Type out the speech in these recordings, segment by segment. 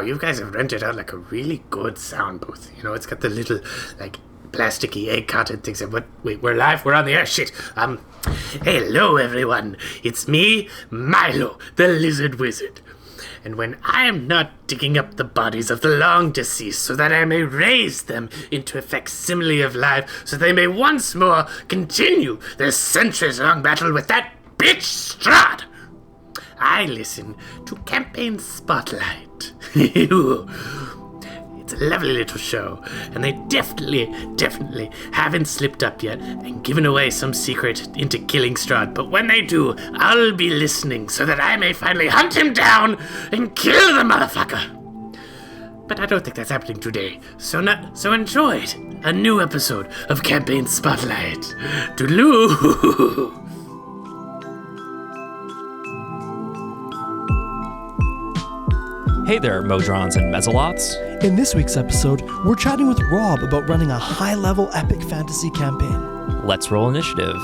you guys have rented out like a really good sound booth. You know, it's got the little like plasticky egg-coated things. But wait, we're live. We're on the air. Shit. Hello everyone. It's me, Milo, the Lizard Wizard. And when I am not digging up the bodies of the long deceased so that I may raise them into a facsimile of life so they may once more continue their centuries-long battle with that bitch Strahd, I listen to Campaign Spotlight. It's a lovely little show, and they definitely haven't slipped up yet and given away some secret into killing Strahd. But when they do, I'll be listening so that I may finally hunt him down and kill the motherfucker. But I don't think that's happening today, so enjoy it. A new episode of Campaign Spotlight. Toodaloo. Hey there, Modrons and Mezzalots. In this week's episode, we're chatting with Rob about running a high-level epic fantasy campaign. Let's roll initiative.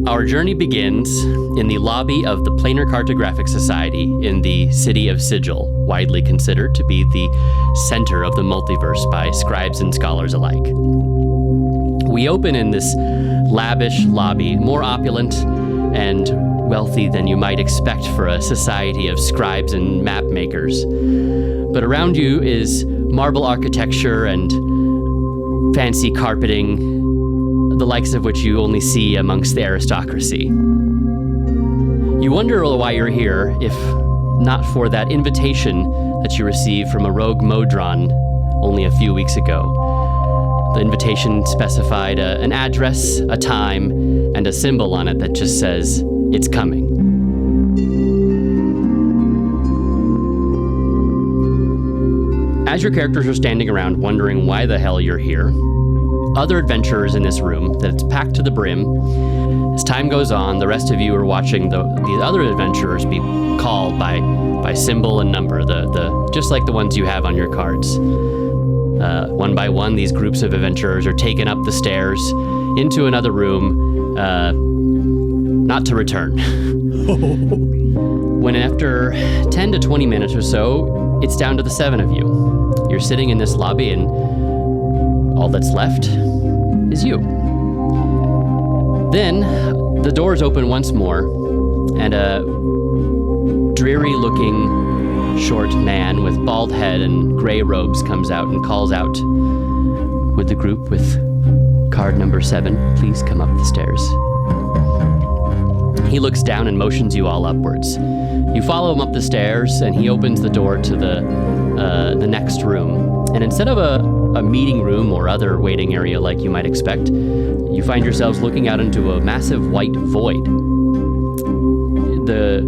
Our journey begins in the lobby of the Planar Cartographic Society in the city of Sigil, widely considered to be the center of the multiverse by scribes and scholars alike. We open in this lavish lobby, more opulent and wealthy than you might expect for a society of scribes and map makers. But around you is marble architecture and fancy carpeting, the likes of which you only see amongst the aristocracy. You wonder why you're here, if not for that invitation that you received from a rogue Modron only a few weeks ago. The invitation specified an address, a time, and a symbol on it that just says, "It's coming." As your characters are standing around wondering why the hell you're here, other adventurers in this room that's packed to the brim. As time goes on, the rest of you are watching these other adventurers be called by symbol and number, the just like the ones you have on your cards. One by one, these groups of adventurers are taken up the stairs into another room, not to return. When after 10 to 20 minutes or so, it's down to the 7 of you. You're sitting in this lobby and all that's left is you. Then the doors open once more, and a dreary-looking short man with bald head and gray robes comes out and calls out, "Would the group with card number 7 please come up the stairs?" He looks down and motions you all upwards. You follow him up the stairs, and he opens the door to the next room. And instead of a meeting room or other waiting area like you might expect, you find yourselves looking out into a massive white void. The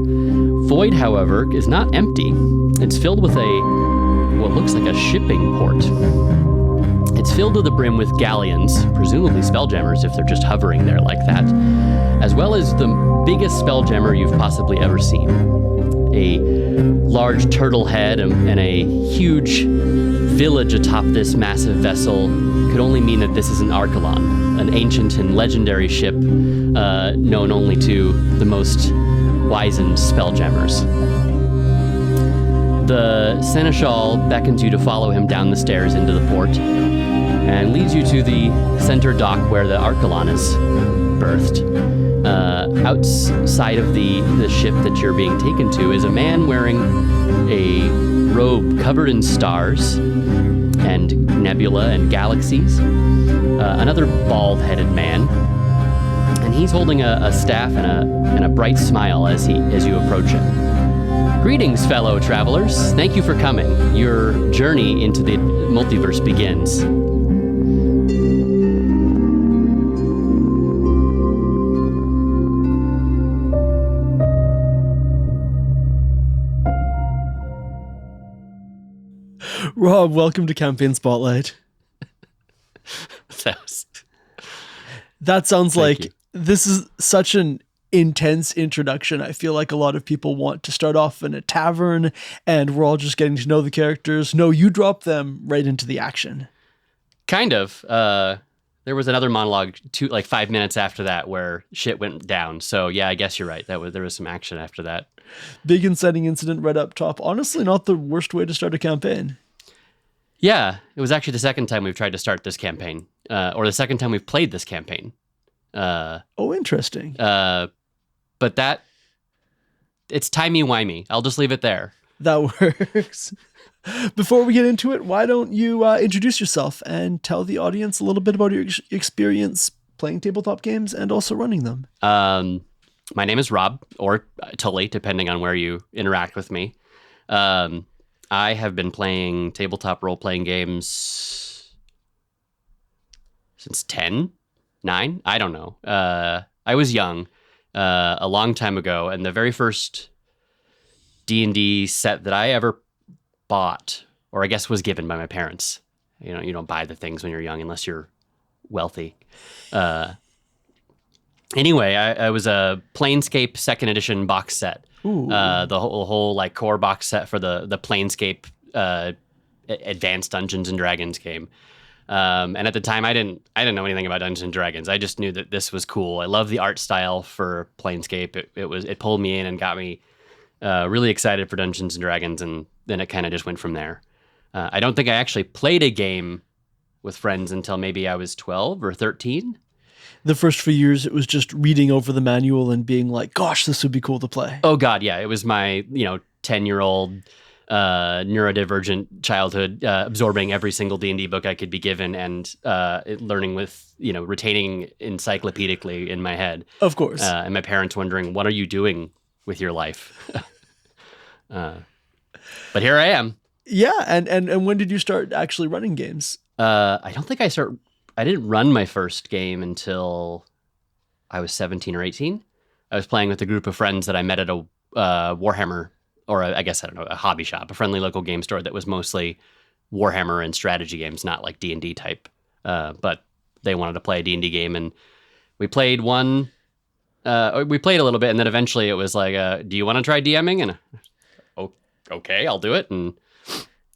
void, however, is not empty. It's filled with what looks like a shipping port. It's filled to the brim with galleons, presumably spelljammers if they're just hovering there like that, as well as the biggest spelljammer you've possibly ever seen. A large turtle head and a huge village atop this massive vessel could only mean that this is an Archelon, an ancient and legendary ship known only to the most wizened spelljammers. The Seneschal beckons you to follow him down the stairs into the port and leads you to the center dock where the Archelon is berthed. Outside of the ship that you're being taken to is a man wearing a robe covered in stars and nebula and galaxies. Another bald-headed man, and he's holding a staff and a bright smile as you approach him. Greetings, fellow travelers. Thank you for coming. Your journey into the multiverse begins. Rob, welcome to Campaign Spotlight. That That sounds like This is such an intense introduction. I feel like a lot of people want to start off in a tavern and we're all just getting to know the characters. No, you drop them right into the action. Kind of. There was another monologue 5 minutes after that where shit went down. So yeah, I guess you're right. There was some action after that. Big inciting incident right up top. Honestly, not the worst way to start a campaign. Yeah, it was actually the second time we've tried to start this campaign, or the second time we've played this campaign. Interesting. But it's timey-wimey. I'll just leave it there. That works. Before we get into it, why don't you introduce yourself and tell the audience a little bit about your experience playing tabletop games and also running them? My name is Rob, or Tully, depending on where you interact with me. I have been playing tabletop role-playing games since 9? I don't know. I was young a long time ago, and the very first D&D set that I ever bought, or I guess was given by my parents. You don't buy the things when you're young unless you're wealthy. Anyway, I was a Planescape 2nd edition box set. The whole like core box set for the Planescape Advanced Dungeons and Dragons game. And at the time, I didn't know anything about Dungeons and Dragons. I just knew that this was cool. I love the art style for Planescape. It pulled me in and got me really excited for Dungeons and Dragons, and then it kind of just went from there. I don't think I actually played a game with friends until maybe I was 12 or 13. The first few years, it was just reading over the manual and being like, gosh, this would be cool to play. Oh, God, yeah. It was my 10-year-old neurodivergent childhood, absorbing every single D&D book I could be given and learning with, retaining encyclopedically in my head. Of course. And my parents wondering, what are you doing with your life? But here I am. Yeah, and when did you start actually running games? I don't think I didn't run my first game until I was 17 or 18. I was playing with a group of friends that I met at a Warhammer, or a hobby shop, a friendly local game store that was mostly Warhammer and strategy games, not like D&D type. But they wanted to play a D&D game, and we played one. We played a little bit, and then eventually it was like, do you want to try DMing? And okay, I'll do it. And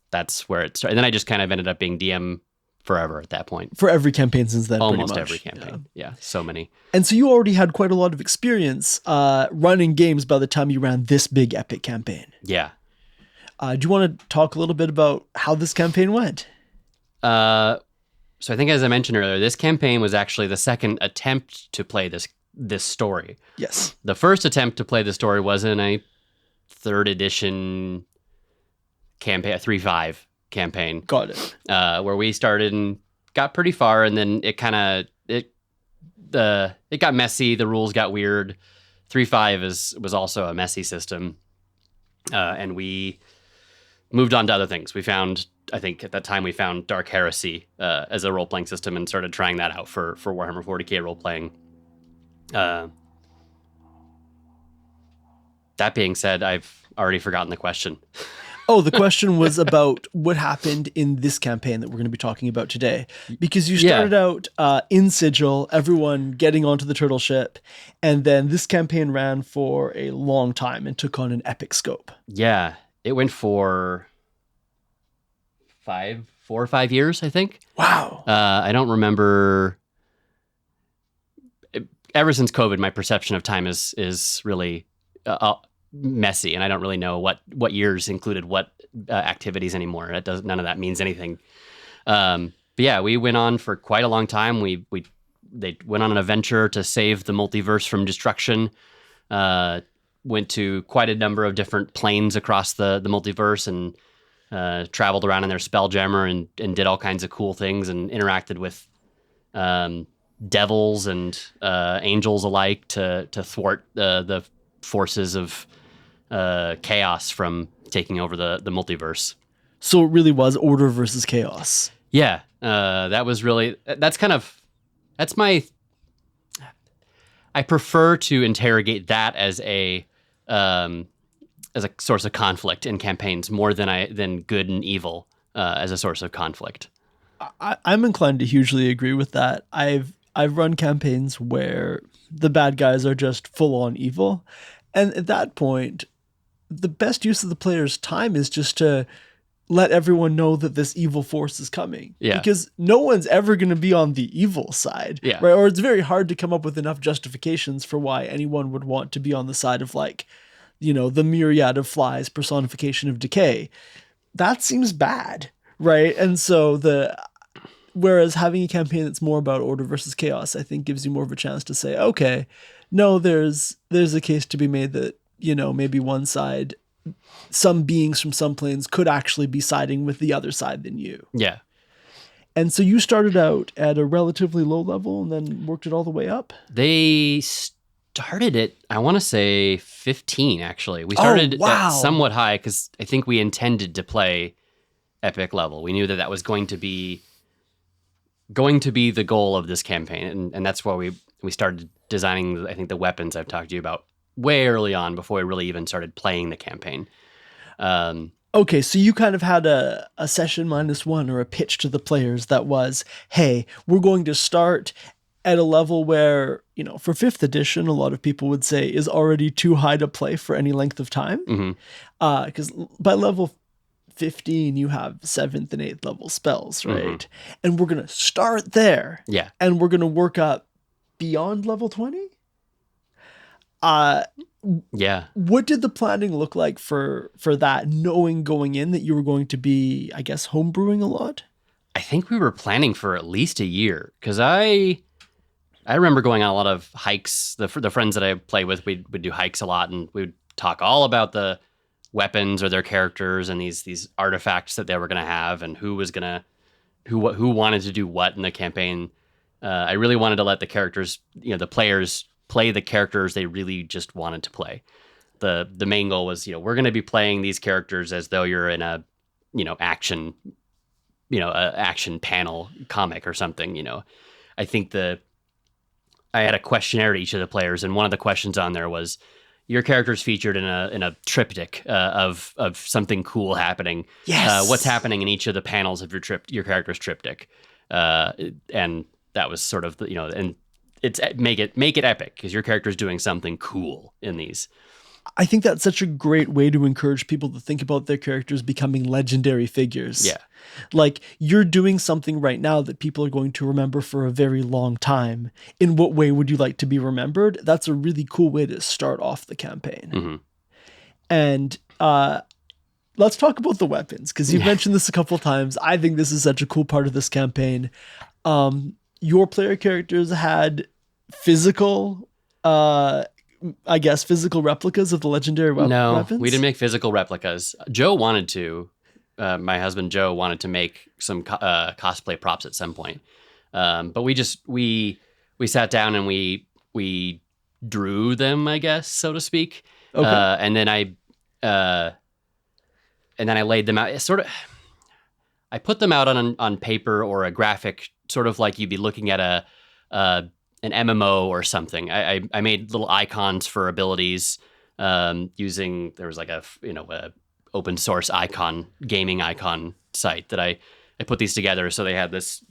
that's where it started. And then I just kind of ended up being DM forever at that point. For every campaign since then, almost every campaign. Yeah, so many. And so you already had quite a lot of experience running games by the time you ran this big epic campaign. Yeah. Do you want to talk a little bit about how this campaign went? So I think, as I mentioned earlier, this campaign was actually the second attempt to play this story. Yes. The first attempt to play the story was in a 3rd edition campaign, a 3.5 campaign. Got it. Where we started and got pretty far, and then it got messy. The rules got weird. 3.5 was also a messy system, and we moved on to other things. I think at that time we found Dark Heresy as a role playing system and started trying that out for Warhammer 40k role playing. That being said, I've already forgotten the question. Oh, the question was about what happened in this campaign that we're going to be talking about today. Because you started out in Sigil, everyone getting onto the turtle ship, and then this campaign ran for a long time and took on an epic scope. Yeah, it went for 4 or 5 years, I think. Wow. I don't remember. Ever since COVID, my perception of time is really messy, and I don't really know what years included what activities anymore. None of that means anything. But yeah, we went on for quite a long time. They went on an adventure to save the multiverse from destruction. Went to quite a number of different planes across the multiverse and traveled around in their Spelljammer and did all kinds of cool things and interacted with devils and angels alike to thwart the forces of chaos from taking over the multiverse. So it really was order versus chaos. Yeah, I prefer to interrogate that as a source of conflict in campaigns more than good and evil as a source of conflict. I'm inclined to hugely agree with that. I've I've run campaigns where the bad guys are just full on evil. And at that point, the best use of the player's time is just to let everyone know that this evil force is coming. Yeah. Because no one's ever going to be on the evil side. Yeah. Right? Or it's very hard to come up with enough justifications for why anyone would want to be on the side of like, the myriad of flies personification of decay. That seems bad. Right. And so whereas having a campaign that's more about order versus chaos, I think gives you more of a chance to say, okay, no, there's a case to be made that, maybe one side, some beings from some planes could actually be siding with the other side than you. Yeah. And so you started out at a relatively low level and then worked it all the way up? They started it, I want to say 15, actually. We started at somewhat high because I think we intended to play epic level. We knew that was going to be the goal of this campaign. And that's why we started designing, I think, the weapons I've talked to you about way early on before we really even started playing the campaign. Okay, so you kind of had a session -1 or a pitch to the players that was, hey, we're going to start at a level where, for 5th edition, a lot of people would say is already too high to play for any length of time. Because by level 15, you have 7th and 8th level spells, right? And we're going to start there. Yeah. And we're going to work up beyond level 20? Yeah. What did the planning look like for that, knowing going in that you were going to be, I guess, homebrewing a lot? I think we were planning for at least a year because I remember going on a lot of hikes. The friends that I play with, we'd do hikes a lot, and we'd talk all about the weapons or their characters and these artifacts that they were going to have and who wanted to do what in the campaign. I really wanted to let the characters, the players play the characters they really just wanted to play. The main goal was, we're going to be playing these characters as though you're in a, action panel comic or something. I think I had a questionnaire to each of the players, and one of the questions on there was, your character's featured in a triptych of something cool happening. Yes. What's happening in each of the panels of your character's triptych, and that was sort of and it's make it epic because your character's doing something cool in these. I think that's such a great way to encourage people to think about their characters becoming legendary figures. Yeah. Like, you're doing something right now that people are going to remember for a very long time. In what way would you like to be remembered? That's a really cool way to start off the campaign. And let's talk about the weapons, because you've mentioned this a couple times. I think this is such a cool part of this campaign. Your player characters had physical replicas of the legendary weapons? No, we didn't make physical replicas. Joe wanted to. My husband Joe wanted to make some cosplay props at some point, but we sat down and we drew them, I guess, so to speak. Okay. And then I laid them out. I put them out on paper or a graphic, sort of like you'd be looking at an MMO or something. I made little icons for abilities using, there was like a open source gaming icon site that I put these together. So they had this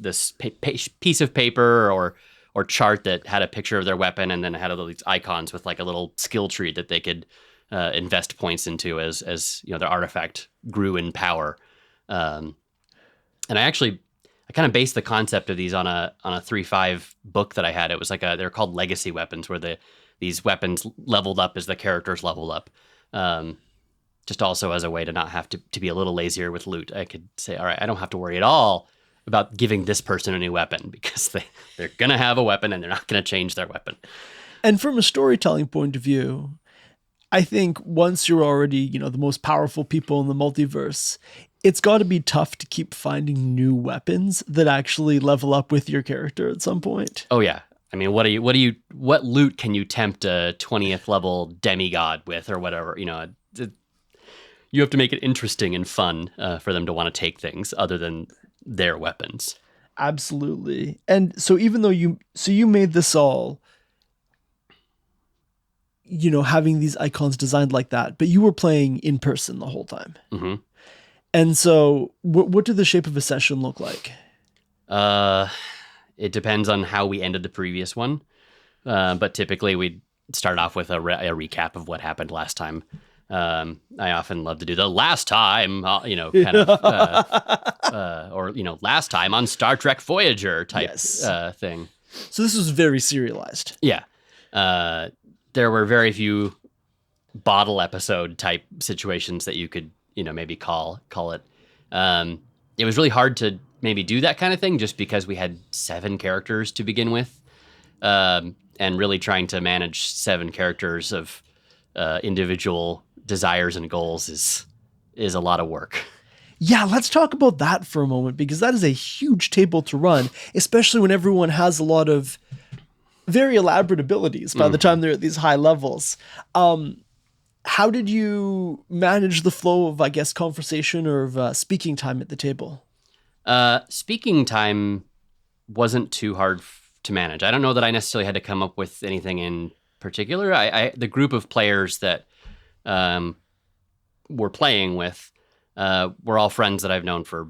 piece of paper or chart that had a picture of their weapon, and then it had all these icons with like a little skill tree that they could invest points into as their artifact grew in power. And I kind of based the concept of these on a 3.5 book that I had. It was like they're called legacy weapons, where these weapons leveled up as the characters leveled up. Just also as a way to not have to be a little lazier with loot. I could say, all right, I don't have to worry at all about giving this person a new weapon, because they're going to have a weapon and they're not going to change their weapon. And from a storytelling point of view, I think once you're already, the most powerful people in the multiverse, it's got to be tough to keep finding new weapons that actually level up with your character at some point. Oh yeah. I mean, what loot can you tempt a 20th level demigod with, or whatever? You have to make it interesting and fun for them to want to take things other than their weapons. Absolutely. And so even though you made this all, having these icons designed like that, but you were playing in person the whole time. Mm-hmm. And so what did the shape of a session look like? It depends on how we ended the previous one. But typically we'd start off with a recap of what happened last time. I often love to do the last time, kind of, or, last time on Star Trek Voyager type thing. So this was very serialized. Yeah. There were very few bottle episode type situations that you could, maybe call it. It was really hard to maybe do that kind of thing just because we had 7 characters to begin with. And really trying to manage 7 characters of individual desires and goals is a lot of work. Yeah, let's talk about that for a moment, because that is a huge table to run, especially when everyone has a lot of very elaborate abilities by the time they're at these high levels. How did you manage the flow of, I guess, conversation or of speaking time at the table? Speaking time wasn't too hard to manage. I don't know that I necessarily had to come up with anything in particular. The group of players that we're playing with were all friends that I've known for,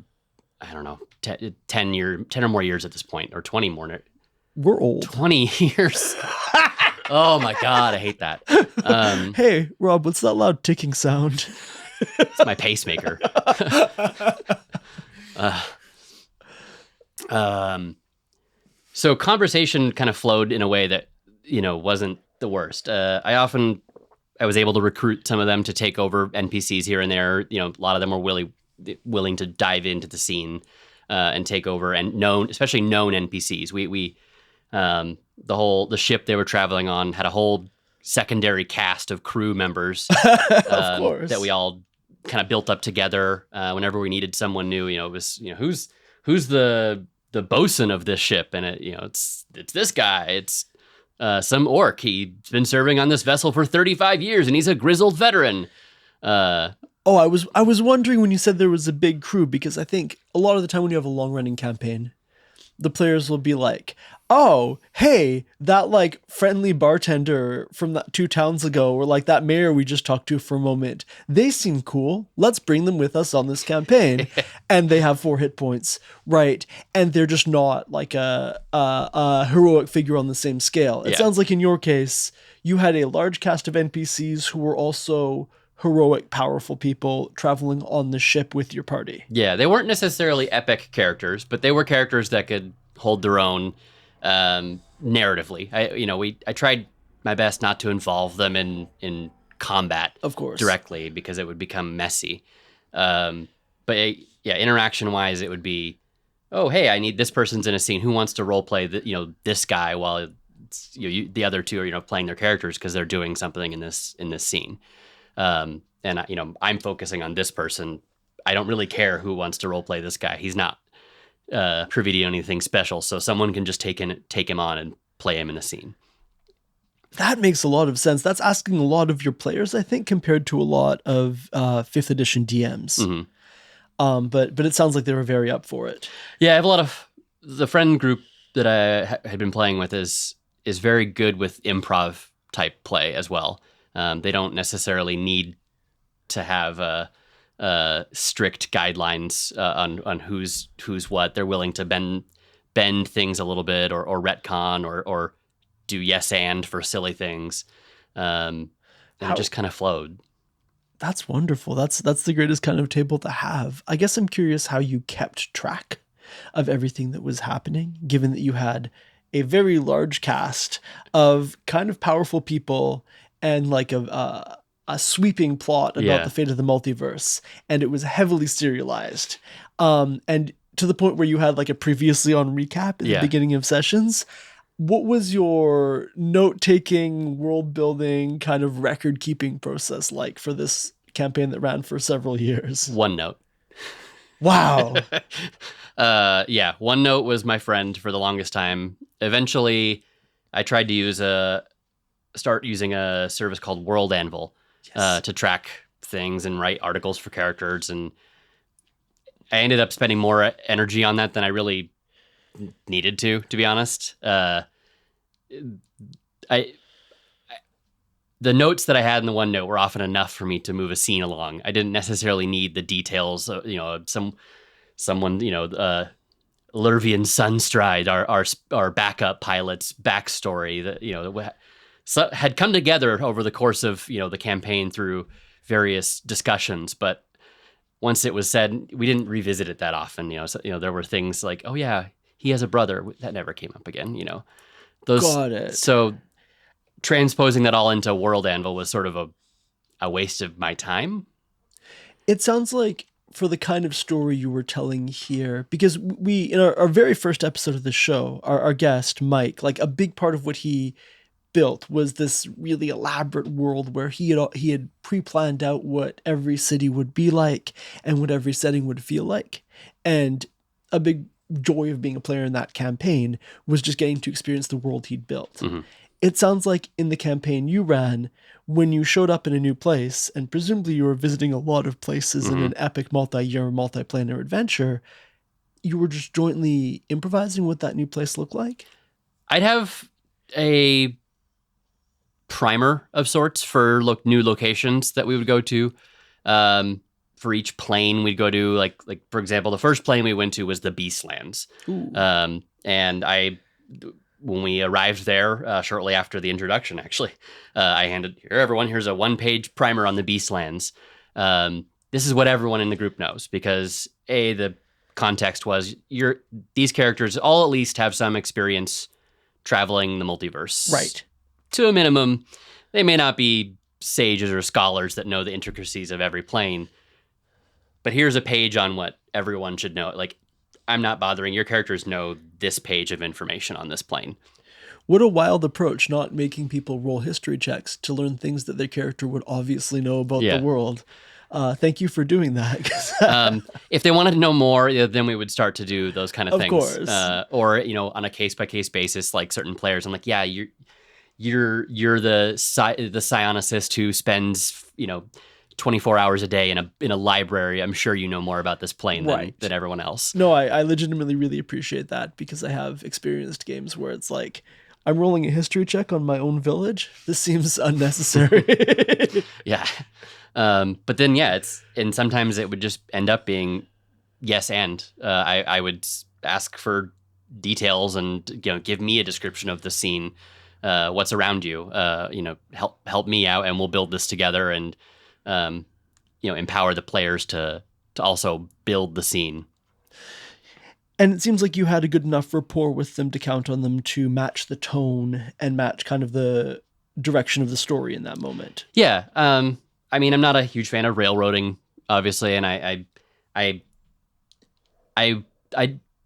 I don't know, 10 or more years at this point, or 20 more. We're old. 20 years. Oh my God, I hate that. Hey, Rob, what's that loud ticking sound? It's my pacemaker. So conversation kind of flowed in a way that, wasn't the worst. I was able to recruit some of them to take over NPCs here and there. A lot of them were willing to dive into the scene and take over, and especially known NPCs. The ship they were traveling on had a whole secondary cast of crew members of course, that we all kind of built up together. Whenever we needed someone new, it was, who's the bosun of this ship, and it's this guy. It's some orc. He's been serving on this vessel for 35 years, and he's a grizzled veteran. I was wondering when you said there was a big crew, because I think a lot of the time when you have a long running campaign, the players will be like, oh, hey, that like friendly bartender from that 2 towns ago, or like that mayor we just talked to for a moment, they seem cool. Let's bring them with us on this campaign. And they have 4 hit points, right? And they're just not like a heroic figure on the same scale. It sounds like in your case, you had a large cast of NPCs who were also heroic, powerful people traveling on the ship with your party. Yeah, they weren't necessarily epic characters, but they were characters that could hold their own narratively. I tried my best not to involve them in combat, of course, directly, because it would become messy. But interaction wise, it would be, oh, hey, I need this person's in a scene. Who wants to role play this guy while the other 2 are playing their characters because they're doing something in this scene. And I'm focusing on this person. I don't really care who wants to role play this guy. He's not privy to anything special, so someone can just take him on and play him in the scene. That makes a lot of sense. That's asking a lot of your players, I think, compared to a lot of 5th edition DMs. Mm-hmm. But it sounds like they were very up for it. Yeah, I have a lot of the friend group that I had been playing with is very good with improv type play as well. They don't necessarily need to have strict guidelines on who's what. They're willing to bend things a little bit, or retcon, or do yes and for silly things. And it just kind of flowed. That's wonderful. That's the greatest kind of table to have. I guess I'm curious how you kept track of everything that was happening, given that you had a very large cast of kind of powerful people and like a sweeping plot about the fate of the multiverse, and it was heavily serialized. And to the point where you had like a previously on recap at the beginning of sessions. What was your note-taking, world-building, kind of record-keeping process like for this campaign that ran for several years? OneNote. Wow. OneNote was my friend for the longest time. Eventually, I tried to start using a service called World Anvil to track things and write articles for characters, and I ended up spending more energy on that than I really needed to be honest. The notes that I had in the OneNote were often enough for me to move a scene along. I didn't necessarily need the details, someone, Lurvian Sunstride, our backup pilot's backstory that had come together over the course of the campaign through various discussions, but once it was said, we didn't revisit it that often. There were things like, oh yeah, he has a brother that never came up again. Got it. So transposing that all into World Anvil was sort of a waste of my time. It sounds like for the kind of story you were telling here, because we, in our very first episode of the show, our guest, Mike, like a big part of what he built was this really elaborate world where he had pre-planned out what every city would be like and what every setting would feel like. And a big joy of being a player in that campaign was just getting to experience the world he'd built. Mm-hmm. It sounds like in the campaign you ran, when you showed up in a new place, and presumably you were visiting a lot of places in an epic multi-year, multiplanar adventure, you were just jointly improvising what that new place looked like? I'd have a primer of sorts for new locations that we would go to. For each plane we'd go to, like for example, the first plane we went to was the Beastlands. And when we arrived there, shortly after the introduction, actually, I handed, here, everyone, here's a 1-page primer on the Beastlands. This is what everyone in the group knows, because the context was these characters all at least have some experience traveling the multiverse. Right. To a minimum. They may not be sages or scholars that know the intricacies of every plane, but here's a page on what everyone should know. Like, I'm not bothering. Your characters know this page of information on this plane. What a wild approach, not making people roll history checks to learn things that their character would obviously know about the world. Thank you for doing that. If they wanted to know more, then we would start to do those kind of things. Of course. Or, on a case-by-case basis, like certain players, I'm like, yeah, you're the psionicist who spends 24 hours a day in a library. I'm sure you know more about this plane than everyone else. No, I legitimately really appreciate that, because I have experienced games where it's like, I'm rolling a history check on my own village. This seems unnecessary. Yeah. But then, and sometimes it would just end up being yes and. I would ask for details and give me a description of the scene. What's around you, help me out, and we'll build this together, and empower the players to also build the scene. And it seems like you had a good enough rapport with them to count on them to match the tone and match kind of the direction of the story in that moment. Yeah. I mean, I'm not a huge fan of railroading, obviously, and I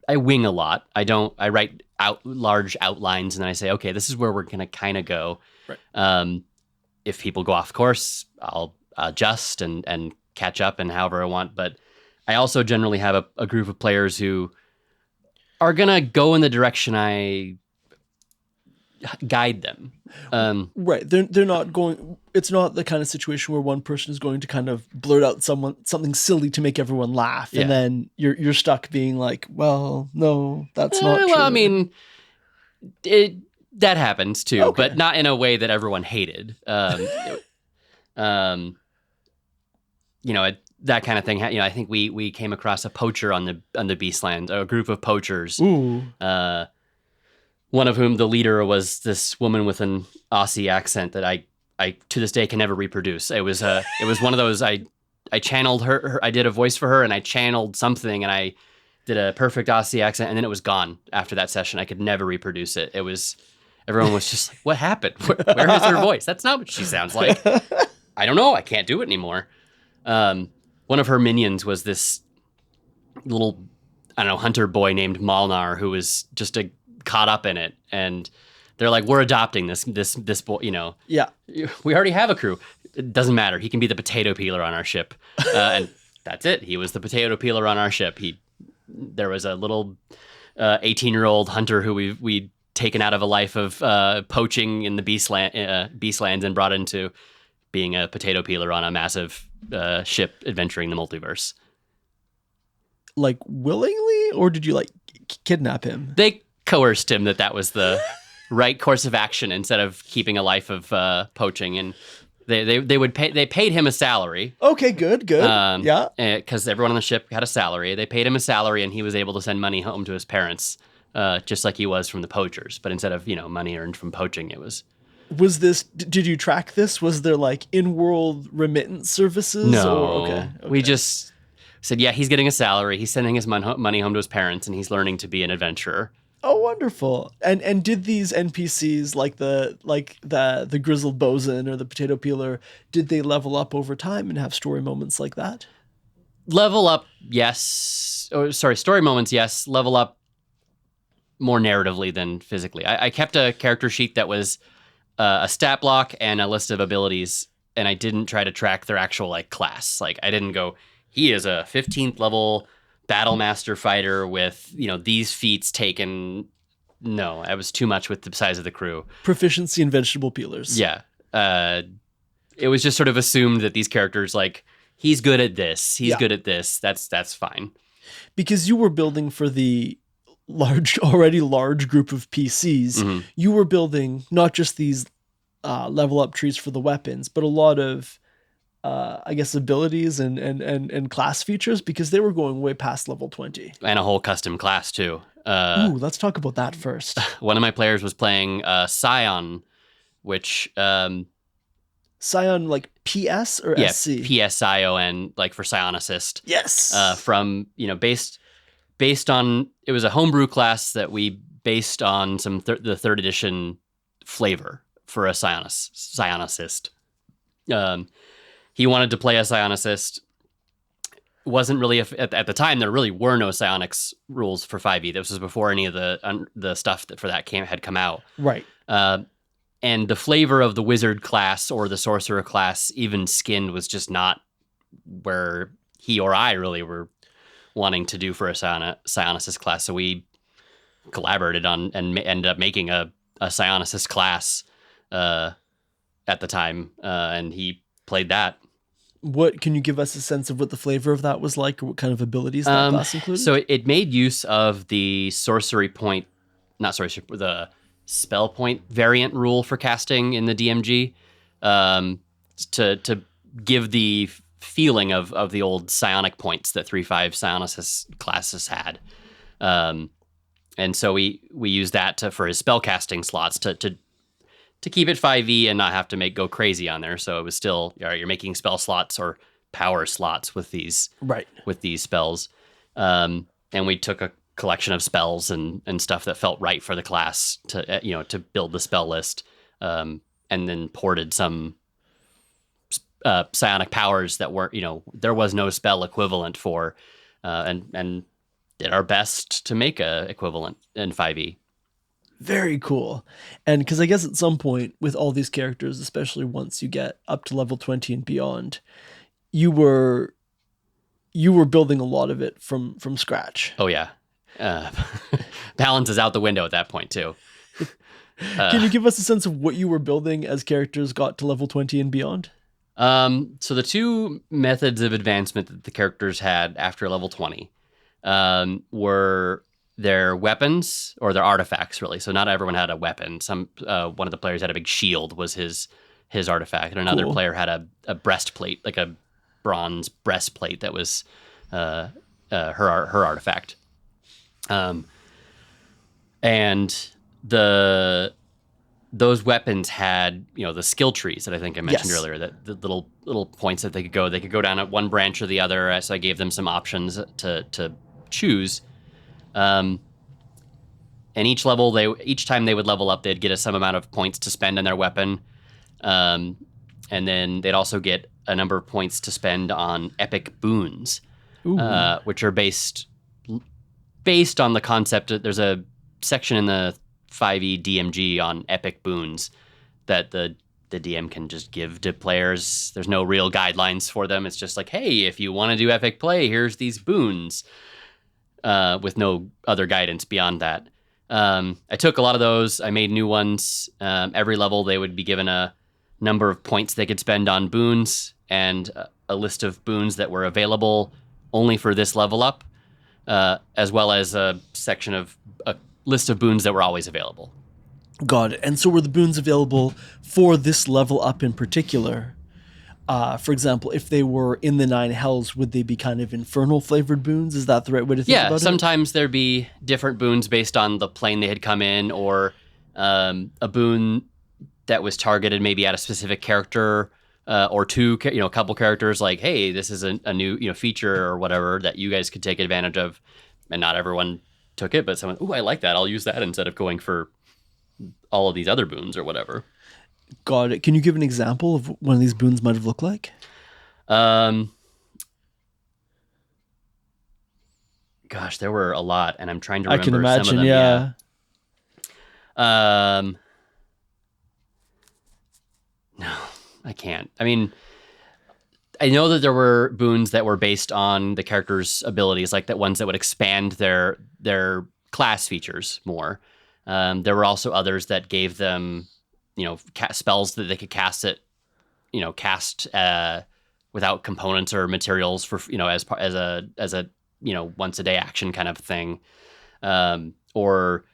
wing a lot. I write out large outlines, and then I say, okay, this is where we're going to kind of go. Right. If people go off course, I'll adjust and catch up and however I want. But I also generally have a group of players who are going to go in the direction I guide them. Right. They're not going, it's not the kind of situation where one person is going to kind of blurt out something silly to make everyone laugh. And then you're stuck being like, well, no, that's not true. Well, I mean, that happens too, but not in a way that everyone hated. That kind of thing. I think we came across a poacher on the Beastland, a group of poachers. Ooh. One of whom the leader was this woman with an Aussie accent that I to this day can never reproduce. It was one of those I channeled her. I did a voice for her, and I channeled something, and I did a perfect Aussie accent, and then it was gone after that session. I could never reproduce it. Everyone was just like, what happened? Where is her voice? That's not what she sounds like. I don't know. I can't do it anymore. One of her minions was this little, hunter boy named Malnar, who was just caught up in it. And they're like, we're adopting this boy, Yeah. We already have a crew. It doesn't matter. He can be the potato peeler on our ship. And that's it. He was the potato peeler on our ship. There was a little 18-year-old hunter who we'd taken out of a life of poaching in the Beastlands and brought into being a potato peeler on a massive ship adventuring the multiverse. Like willingly, or did you kidnap him? They coerced him that was the right course of action instead of keeping a life of poaching. And They paid him a salary. Okay, good. Yeah. Because everyone on the ship had a salary. They paid him a salary, and he was able to send money home to his parents, just like he was from the poachers. But instead of money earned from poaching, it was. Was this? Did you track this? Was there like in-world remittance services? No. Okay. We just said, yeah, he's getting a salary. He's sending his money home to his parents, and he's learning to be an adventurer. Oh, wonderful! And did these NPCs like the grizzled bosun or the potato peeler, did they level up over time and have story moments like that? Level up, yes. Oh, sorry, story moments, yes. Level up more narratively than physically. I kept a character sheet that was a stat block and a list of abilities, and I didn't try to track their actual class. I didn't go, he is a 15th level battle master fighter with these feats taken. No, I was too much with the size of the crew. Proficiency in vegetable peelers. Yeah, it was just sort of assumed that these characters he's good at this, he's good at this. That's fine. Because you were building for the already large group of PCs. Mm-hmm. You were building not just these level up trees for the weapons, but a lot of I guess abilities and class features, because they were going way past level 20. And a whole custom class too. Ooh, let's talk about that first. One of my players was playing Scion, which Scion PS or SC? PSION, for Scion Assist. Yes. From based on, it was a homebrew class that we based on some the third edition flavor for a Scion Assist. He wanted to play a Scion Assist. Wasn't really at the time there really were no psionics rules for 5e. This was before any of the stuff that for that had come out. Right. And the flavor of the wizard class or the sorcerer class, even skinned, was just not where he or I really were wanting to do for a psionicist class. So we collaborated on and ended up making a psionicist class at the time, and he played that. What can you give us a sense of what the flavor of that was like, or what kind of abilities that class included? So it made use of the the spell point variant rule for casting in the DMG, to give the feeling of the old psionic points that 3.5 psionicist classes had. And so we used that for his spell casting slots to keep it 5e and not have to go crazy on there. So it was still, you're making spell slots or power slots with these spells. And we took a collection of spells and stuff that felt right for the class to build the spell list, and then ported some psionic powers that weren't, there was no spell equivalent for, and did our best to make a equivalent in 5e. Very cool. And because I guess at some point with all these characters, especially once you get up to level 20 and beyond, you were building a lot of it from scratch. Oh yeah. Balance is out the window at that point too. Can you give us a sense of what you were building as characters got to level 20 and beyond? So the two methods of advancement that the characters had after level 20 were their weapons or their artifacts, really. So not everyone had a weapon. One of the players had a big shield, was his artifact, and another player had a breastplate, like a bronze breastplate that was her artifact. And those weapons had, the skill trees that I think I mentioned earlier, that the little points that they could go down at one branch or the other. So I gave them some options to choose. And each time they would level up, they'd get some amount of points to spend on their weapon. And then they'd also get a number of points to spend on epic boons, which are based on the concept. There's a section in the 5e DMG on epic boons that the DM can just give to players. There's no real guidelines for them. It's just like, hey, if you want to do epic play, here's these boons, with no other guidance beyond that. I took a lot of those. I made new ones. Every level they would be given a number of points they could spend on boons, and a list of boons that were available only for this level up, as well as a list of boons that were always available. Got it. And so were the boons available for this level up in particular? For example, if they were in the 9 hells, would they be kind of infernal flavored boons? Is that the right way to think about it? Yeah, sometimes there'd be different boons based on the plane they had come in, or a boon that was targeted maybe at a specific character or two, a couple characters. Like, hey, this is a new feature or whatever that you guys could take advantage of, and not everyone took it, but someone, I like that. I'll use that instead of going for all of these other boons or whatever. Got it. Can you give an example of what one of these boons might have looked like? Gosh, there were a lot, and I'm trying to remember I can imagine, some of them. yeah. No, I can't. I mean, I know that there were boons that were based on the character's abilities, like that ones that would expand their class features more. There were also others that gave them, spells that they could cast without components or materials for, as a once a day action kind of thing, or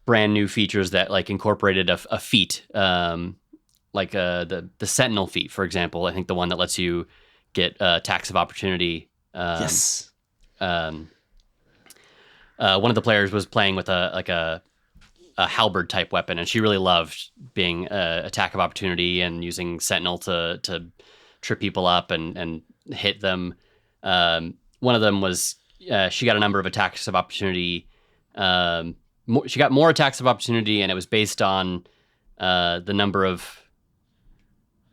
brand new features that like incorporated a feat, like the Sentinel feat, for example. I think the one that lets you get attacks of opportunity. Yes. One of the players was playing with a halberd type weapon, and she really loved being attack of opportunity and using Sentinel to trip people up and hit them. One of them was she got a number of attacks of opportunity. She got more attacks of opportunity, and it was based on the number of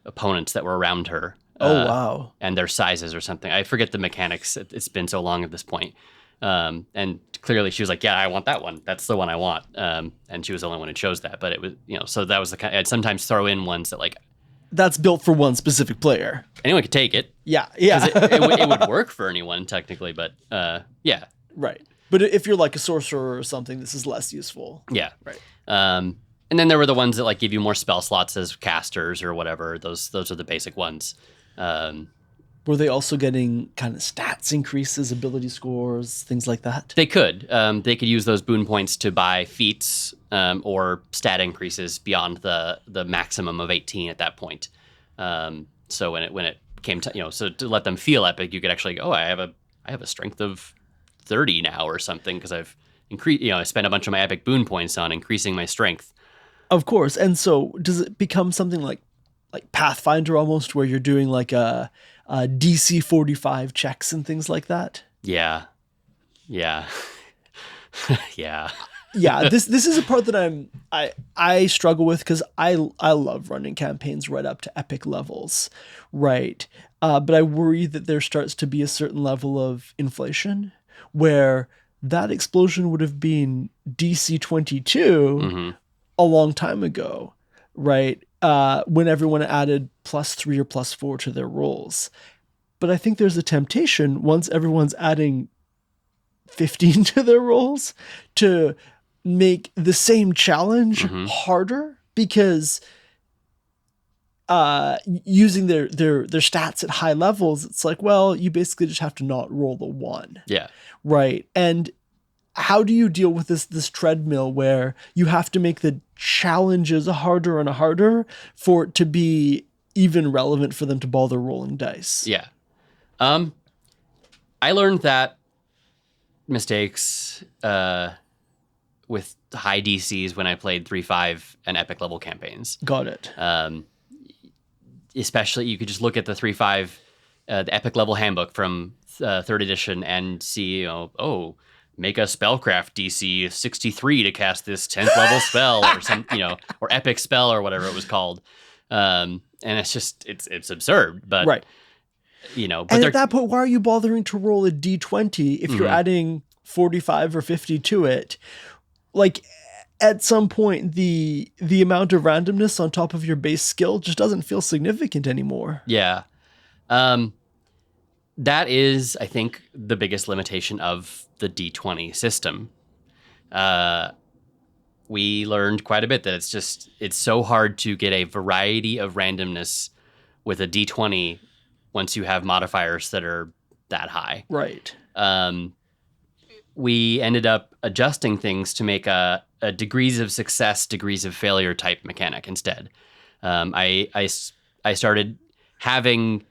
opponents that were around her. Oh, wow. And their sizes or something. I forget the mechanics. It's been so long at this point. And clearly she was like, yeah, I want that one. That's the one I want. And she was the only one who chose that. But it was, so that was the kind. I'd sometimes throw in ones that like, that's built for one specific player. Anyone could take it. Yeah. It would work for anyone technically, but yeah. Right. But if you're like a sorcerer or something, this is less useful. Yeah. Right. And then there were the ones that like give you more spell slots as casters or whatever. Those are the basic ones. Were they also getting kind of stats increases, ability scores, things like that? They could. They could use those boon points to buy feats or stat increases beyond the maximum of 18 at that point. So when it came to so to let them feel epic, you could actually go, I have a strength of 30 now or something because I've increased. I spent a bunch of my epic boon points on increasing my strength. Of course. And so does it become something like Pathfinder almost, where you're doing like a DC 45 checks and things like that? Yeah. Yeah. This is a part that I struggle with, because I love running campaigns right up to epic levels, right? But I worry that there starts to be a certain level of inflation where that explosion would have been DC 22 a long time ago, right? When everyone added +3 or +4 to their rolls. But I think there's a temptation, once everyone's adding 15 to their rolls, to make the same challenge harder, because using their stats at high levels, it's like, well, you basically just have to not roll the 1. Yeah. Right. And how do you deal with this treadmill where you have to make the challenges harder and harder for it to be even relevant for them to bother rolling dice? Yeah. I learned that mistakes with high DCs when I played 3.5 and epic level campaigns. Got it. Especially, you could just look at the 3.5, the epic level handbook from 3rd edition and see, make a spellcraft DC 63 to cast this 10th level spell or some, or epic spell or whatever it was called. And it's just, it's absurd, but right. But and at that point, why are you bothering to roll a D20 if you're adding 45 or 50 to it? Like, at some point, the amount of randomness on top of your base skill just doesn't feel significant anymore. Yeah. That is, I think, the biggest limitation of the D20 system. We learned quite a bit that it's so hard to get a variety of randomness with a D20 once you have modifiers that are that high. Right. We ended up adjusting things to make a degrees of success, degrees of failure type mechanic instead. I started having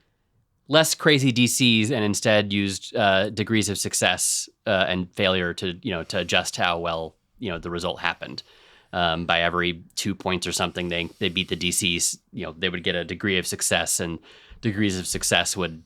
less crazy DCs and instead used degrees of success and failure to adjust how well the result happened. By every 2 points or something, they beat the DCs. They would get a degree of success, and degrees of success would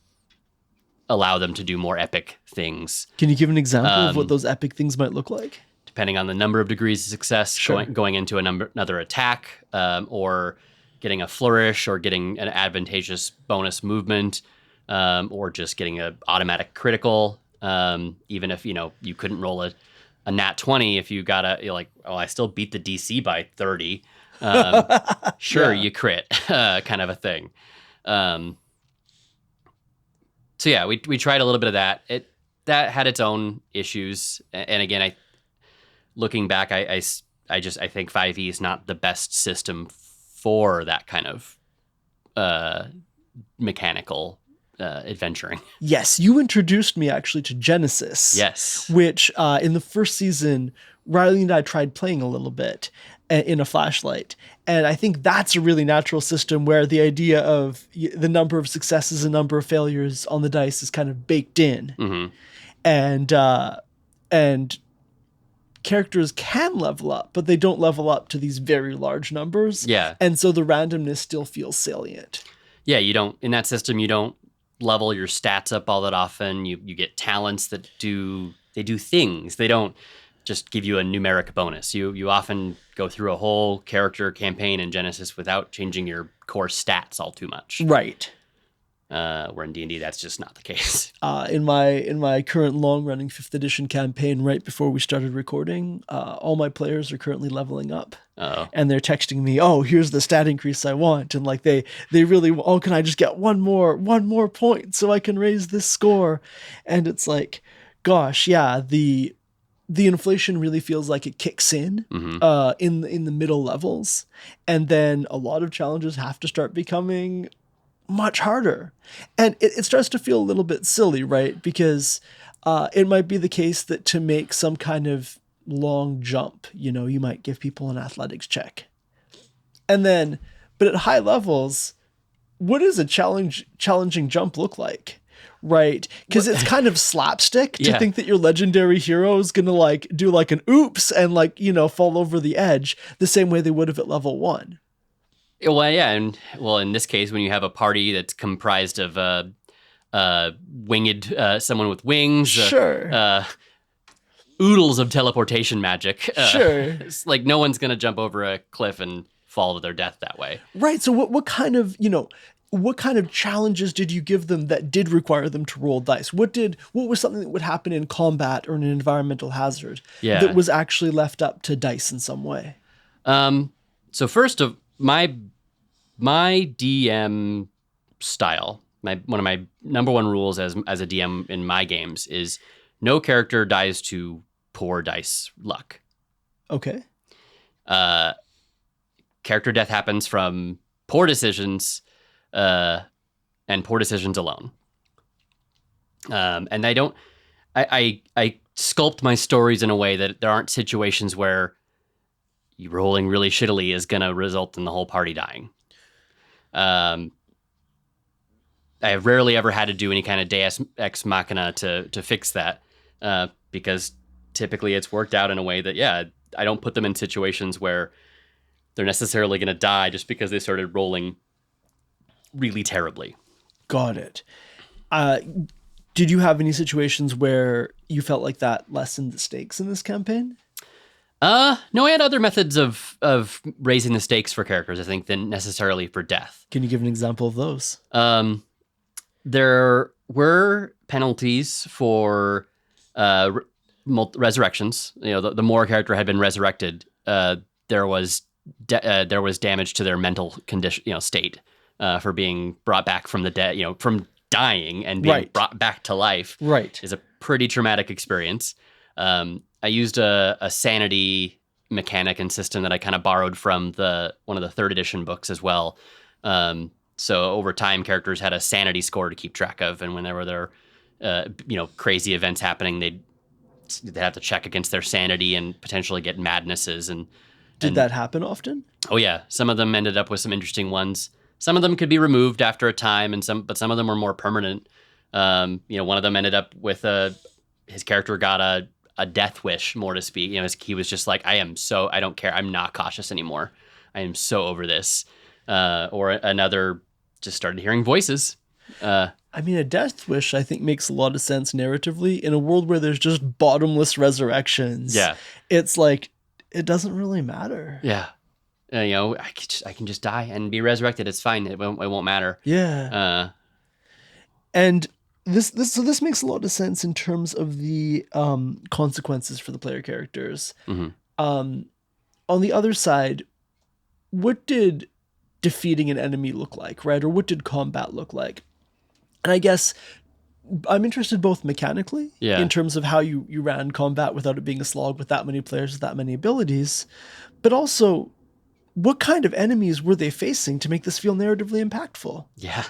allow them to do more epic things. Can you give an example of what those epic things might look like? Depending on the number of degrees of success, Sure. going into another attack, or getting a flourish, or getting an advantageous bonus movement, or just getting an automatic critical. Even if you couldn't roll a nat 20, if you got you're like, oh, I still beat the DC by 30. Sure, you crit, kind of a thing. So yeah, we tried a little bit of that. That had its own issues, and again, looking back, I think 5e is not the best system for that kind of mechanical adventuring. Yes, you introduced me actually to Genesis. Yes, which in the first season, Riley and I tried playing a little bit in a flashlight. And I think that's a really natural system where the idea of the number of successes and number of failures on the dice is kind of baked in. Mm-hmm. And characters can level up, but they don't level up to these very large numbers. Yeah. And so the randomness still feels salient. Yeah, in that system, you don't level your stats up all that often. You get talents that do things. They don't just give you a numeric bonus. You often go through a whole character campaign in Genesis without changing your core stats all too much. Right. Where in D&D, that's just not the case. In my current long-running 5th edition campaign, right before we started recording, all my players are currently leveling up. Uh-oh. And they're texting me, oh, here's the stat increase I want. And like they really, oh, can I just get one more point so I can raise this score? And it's like, gosh, yeah, the inflation really feels like it kicks in in the middle levels. And then a lot of challenges have to start becoming much harder. And it starts to feel a little bit silly, right? Because it might be the case that to make some kind of long jump, you might give people an athletics check. But at high levels, what does a challenging jump look like? Right? Because it's kind of slapstick to think that your legendary hero is going to do an oops and fall over the edge the same way they would have at level 1. Well, yeah, and in this case, when you have a party that's comprised of winged, someone with wings, sure, oodles of teleportation magic, sure, it's like no one's gonna jump over a cliff and fall to their death that way. Right. So what kind of challenges did you give them that did require them to roll dice? What was something that would happen in combat or in an environmental hazard that was actually left up to dice in some way? So first of my DM style, one of my number one rules as a DM in my games is no character dies to poor dice luck. Okay. Character death happens from poor decisions, and poor decisions alone. And I sculpt my stories in a way that there aren't situations where you rolling really shittily is going to result in the whole party dying. I have rarely ever had to do any kind of deus ex machina to fix that, because typically it's worked out in a way that, I don't put them in situations where they're necessarily going to die just because they started rolling really terribly. Got it. Did you have any situations where you felt like that lessened the stakes in this campaign? No, I had other methods of raising the stakes for characters, I think, than necessarily for death. Can you give an example of those? There were penalties for resurrections. The more a character had been resurrected, there was damage to their mental condition, state, for being brought back from the dead, from dying and being brought back to life. Right, is a pretty traumatic experience. I used a sanity mechanic and system that I kind of borrowed from one of the 3rd edition books as well. So over time, characters had a sanity score to keep track of, and whenever there were crazy events happening, they'd have to check against their sanity and potentially get madnesses. And did that happen often? Oh yeah, some of them ended up with some interesting ones. Some of them could be removed after a time, but some of them were more permanent. One of them ended up with his character got a death wish, more to speak. He was just like, I don't care. I'm not cautious anymore. I am so over this. Or another just started hearing voices. I mean, a death wish, I think, makes a lot of sense narratively in a world where there's just bottomless resurrections. Yeah. It's like, it doesn't really matter. Yeah. I can just die and be resurrected. It's fine. It won't matter. Yeah. And this makes a lot of sense in terms of the consequences for the player characters. Mm-hmm. On the other side, what did defeating an enemy look like, right? Or what did combat look like? And I guess I'm interested both mechanically, in terms of how you ran combat without it being a slog with that many players with that many abilities, but also what kind of enemies were they facing to make this feel narratively impactful? Yeah.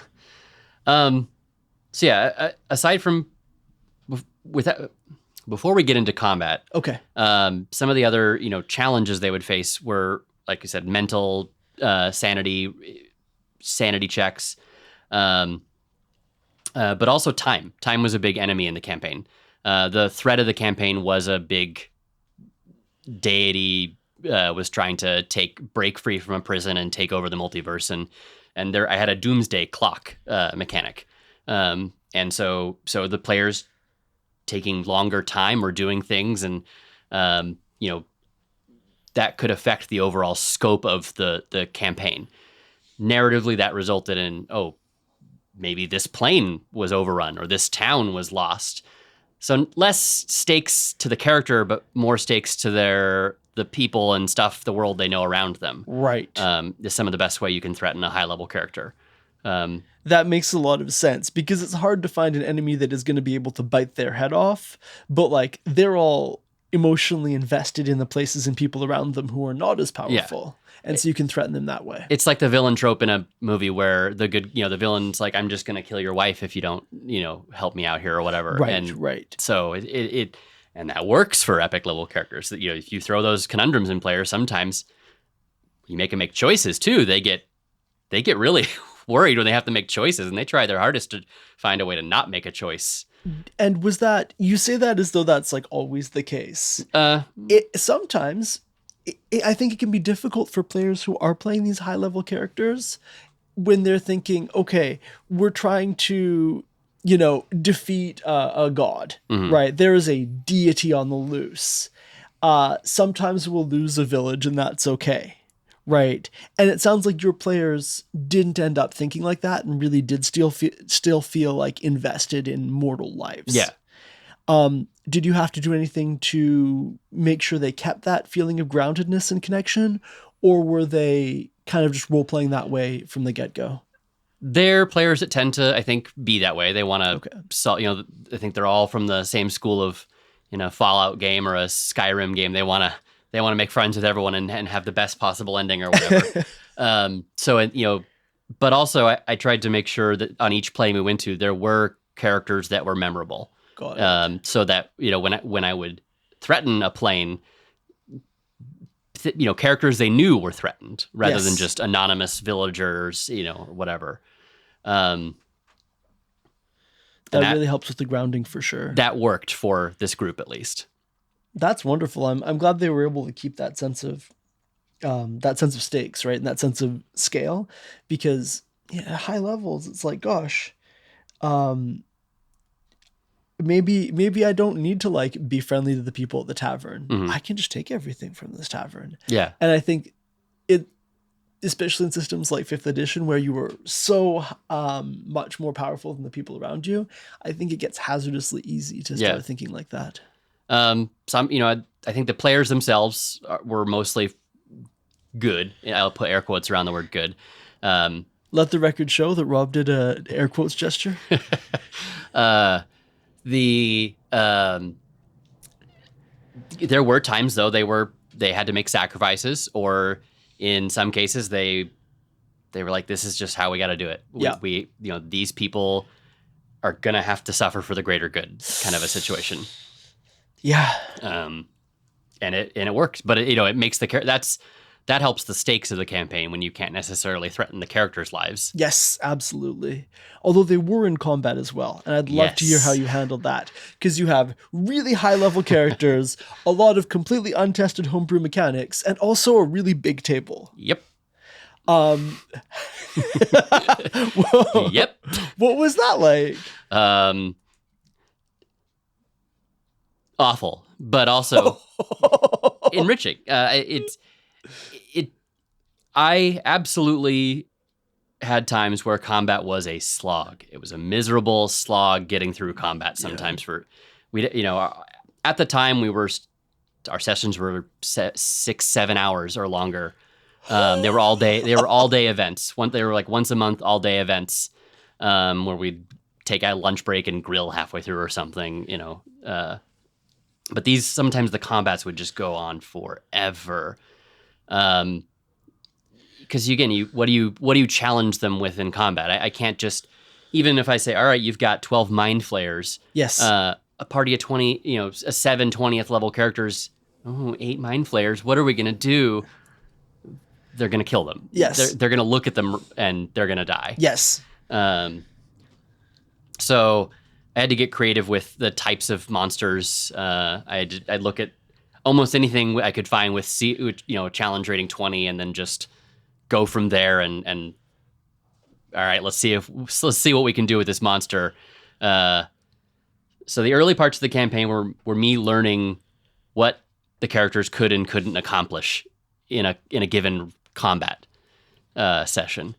Aside from before we get into combat, okay, some of the other challenges they would face were, like you said, mental sanity checks, but also time. Time was a big enemy in the campaign. The threat of the campaign was a big deity was trying to break free from a prison and take over the multiverse, and there I had a doomsday clock mechanic, and so the players taking longer time or doing things, and that could affect the overall scope of the campaign. Narratively, that resulted in, maybe this plane was overrun or this town was lost. So less stakes to the character, but more stakes to the people and stuff, the world they know around them. Right. Is some of the best way you can threaten a high-level character. That makes a lot of sense, because it's hard to find an enemy that is going to be able to bite their head off, but like they're all emotionally invested in the places and people around them who are not as powerful. And so you can threaten them that way. It's like the villain trope in a movie where the villain's like, I'm just going to kill your wife if you don't, help me out here or whatever. Right. So it and that works for epic level characters. That if you throw those conundrums in players, sometimes you make them make choices too. They get really worried when they have to make choices, and they try their hardest to find a way to not make a choice. And was that, you say that as though that's like always the case. Sometimes I think it can be difficult for players who are playing these high level characters when they're thinking, okay, we're trying to, defeat a god, right? There is a deity on the loose. Sometimes we'll lose a village, and that's okay. Right. And it sounds like your players didn't end up thinking like that and really did still feel like invested in mortal lives. Yeah. Did you have to do anything to make sure they kept that feeling of groundedness and connection, or were they kind of just role playing that way from the get-go? They're players that tend to, I think, be that way. They want to, I think they're all from the same school of, Fallout game or a Skyrim game. They want to make friends with everyone and have the best possible ending or whatever. But also I tried to make sure that on each plane we went to, there were characters that were memorable. Got it. So that, when I would threaten a plane, characters they knew were threatened rather than just anonymous villagers, whatever. That really helps with the grounding for sure. That worked for this group, at least. That's wonderful. I'm glad they were able to keep that sense of stakes, right? And that sense of scale, because at high levels, it's like, gosh, maybe I don't need to like be friendly to the people at the tavern. Mm-hmm. I can just take everything from this tavern. Yeah. And I think it, especially in systems like 5th edition, where you were so much more powerful than the people around you, I think it gets hazardously easy to start thinking like that. I think the players themselves were mostly good. I'll put air quotes around the word good. Let the record show that Rob did a air quotes gesture. There were times though they had to make sacrifices, or in some cases they were like, this is just how we got to do it. We these people are gonna have to suffer for the greater good, kind of a situation. Yeah. And it works, but it makes the that helps the stakes of the campaign when you can't necessarily threaten the characters' lives. Yes, absolutely. Although they were in combat as well. And I'd love to hear how you handled that. Because you have really high-level characters, a lot of completely untested homebrew mechanics, and also a really big table. Yep. Yep. What was that like? Awful, but also enriching. I absolutely had times where combat was a slog. It was a miserable slog getting through combat sometimes. At the time our sessions were 6-7 hours or longer. They were all day events. They were like once a month, all day events, where we'd take a lunch break and grill halfway through or something, but these, sometimes the combats would just go on forever. Because again, what do you challenge them with in combat? I can't just, even if I say, all right, you've got 12 mind flayers. Yes. A party of 20, a 7 20th level characters. 8 mind flayers. What are we gonna do? They're gonna kill them. Yes. They're gonna look at them and they're gonna die. Yes. So I had to get creative with the types of monsters. I'd look at almost anything I could find with challenge rating 20, and then just go from there. And all right, let's see what we can do with this monster. So the early parts of the campaign were me learning what the characters could and couldn't accomplish in a given combat session.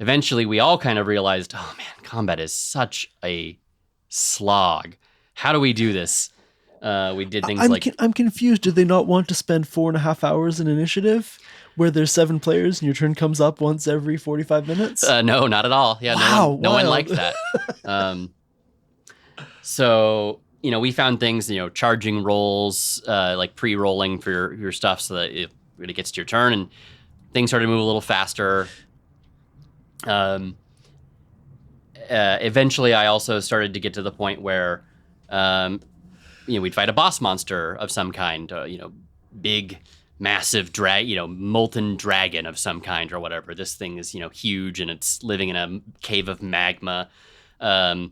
Eventually, we all kind of realized, oh man, combat is such a slog. How do we do this? We did things I'm confused. Did they not want to spend 4.5 hours in initiative where there's 7 players and your turn comes up once every 45 minutes? No, not at all. Yeah, wow, no one liked that. So, we found things, charging rolls, like pre-rolling for your stuff so that it really gets to your turn, and things started to move a little faster. Eventually, I also started to get to the point where, we'd fight a boss monster of some kind, big, massive molten dragon of some kind or whatever. This thing is, huge, and it's living in a cave of magma. I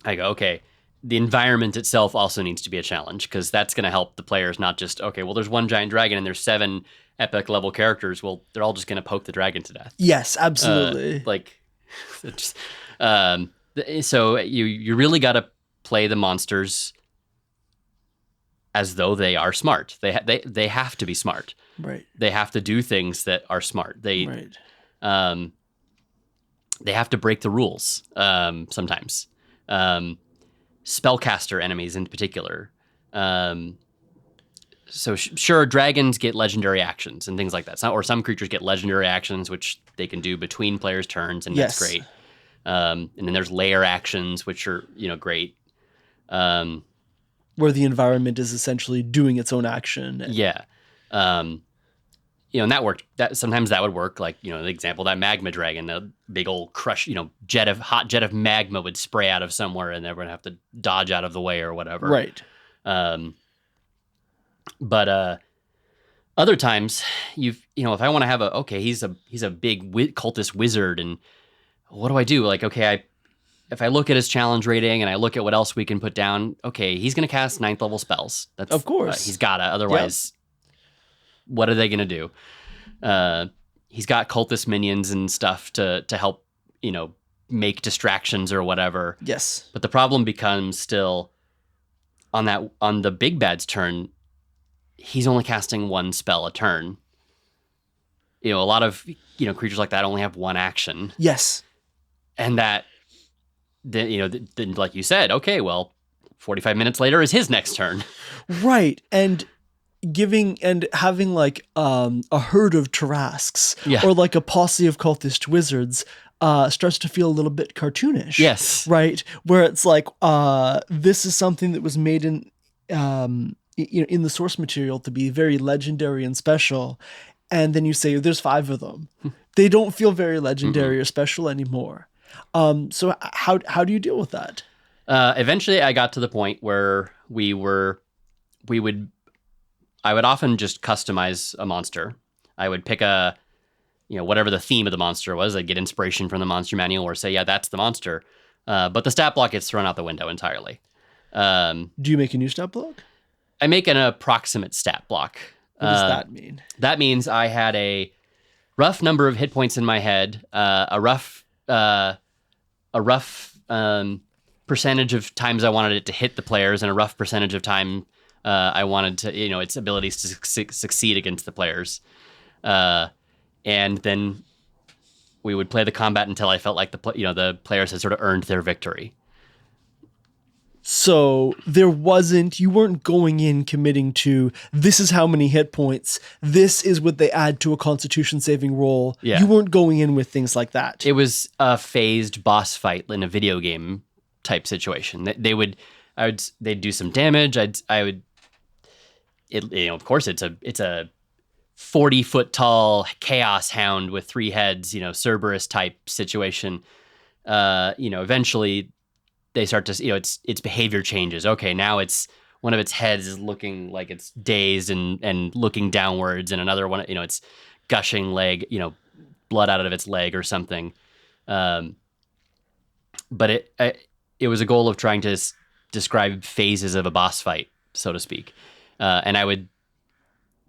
go, okay, the environment itself also needs to be a challenge, because that's going to help the players, not just, okay, well, there's one giant dragon and there's 7 epic level characters. Well, they're all just going to poke the dragon to death. Yes, absolutely. So you really got to play the monsters as though they are smart. They have to be smart. Right. They have to do things that are smart. They have to break the rules sometimes. Spellcaster enemies in particular. So sure, dragons get legendary actions and things like that. Or some creatures get legendary actions, which they can do between players' turns, and that's great. And then there's layer actions, which are, great. Where the environment is essentially doing its own action. Yeah. And that worked. Sometimes that would work. Like, the example, that magma dragon, the big old hot jet of magma would spray out of somewhere, and everyone would have to dodge out of the way or whatever. Right. But other times, if I want to have he's a big cultist wizard, and what do I do? Like, okay, if I look at his challenge rating and I look at what else we can put down, okay, he's going to cast 9th level spells. That's, of course. He's got to, otherwise, what are they going to do? He's got cultist minions and stuff to help, make distractions or whatever. Yes. But the problem becomes still on the big bad's turn, he's only casting 1 spell a turn. A lot of, creatures like that only have 1 action. Yes. And that, then, like you said, okay, well, 45 minutes later is his next turn. Right. And having like a herd of Tarrasques or like a posse of cultist wizards starts to feel a little bit cartoonish. Yes. Right. Where it's like, this is something that was made in the source material to be very legendary and special. And then you say, there's 5 of them. They don't feel very legendary or special anymore. So how do you deal with that? Eventually I got to the point where we would I would often just customize a monster. I would pick whatever the theme of the monster was. I'd get inspiration from the monster manual or say, yeah, that's the monster. But the stat block gets thrown out the window entirely. Do you make a new stat block? I make an approximate stat block. What does that mean? That means I had a rough number of hit points in my head, a rough percentage of times I wanted it to hit the players, and a rough percentage of time I wanted to, its abilities to succeed against the players. And then we would play the combat until I felt like the players had sort of earned their victory. So you weren't going in committing to, this is how many hit points, this is what they add to a constitution saving roll. Yeah. You weren't going in with things like that. It was a phased boss fight in a video game type situation. They'd do some damage. Of course it's a 40-foot tall chaos hound with 3 heads, Cerberus type situation. Eventually they start to, its behavior changes. Okay, now it's one of its heads is looking like it's dazed and looking downwards, and another one, it's gushing leg, blood out of its leg or something. But it was a goal of trying to describe phases of a boss fight, so to speak. And I would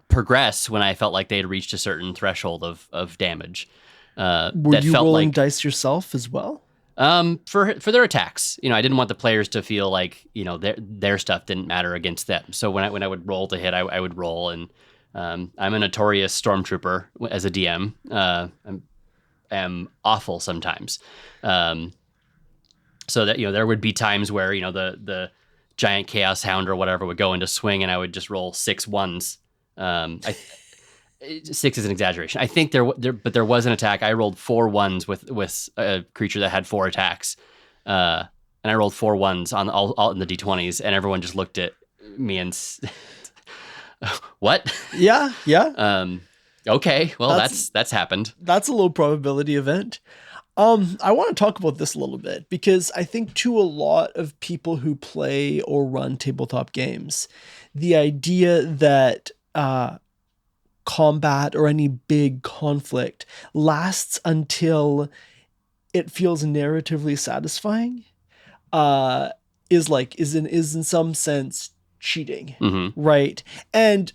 progress when I felt like they had reached a certain threshold of damage. Were you rolling dice yourself as well? For their attacks, I didn't want the players to feel like, their stuff didn't matter against them. So when I would roll to hit, I would roll, and I'm a notorious stormtrooper as a DM. I'm awful sometimes. So that, there would be times where, the giant chaos hound or whatever would go into swing, and I would just roll 6 ones. 6 is an exaggeration. I think there was an attack. I rolled 4 ones with a creature that had 4 attacks, and I rolled 4 ones on all in the d20s, and everyone just looked at me and what? Yeah. Okay, well that's happened. That's a low probability event. I want to talk about this a little bit, because I think to a lot of people who play or run tabletop games, the idea that combat or any big conflict lasts until it feels narratively satisfying is in some sense cheating, right? And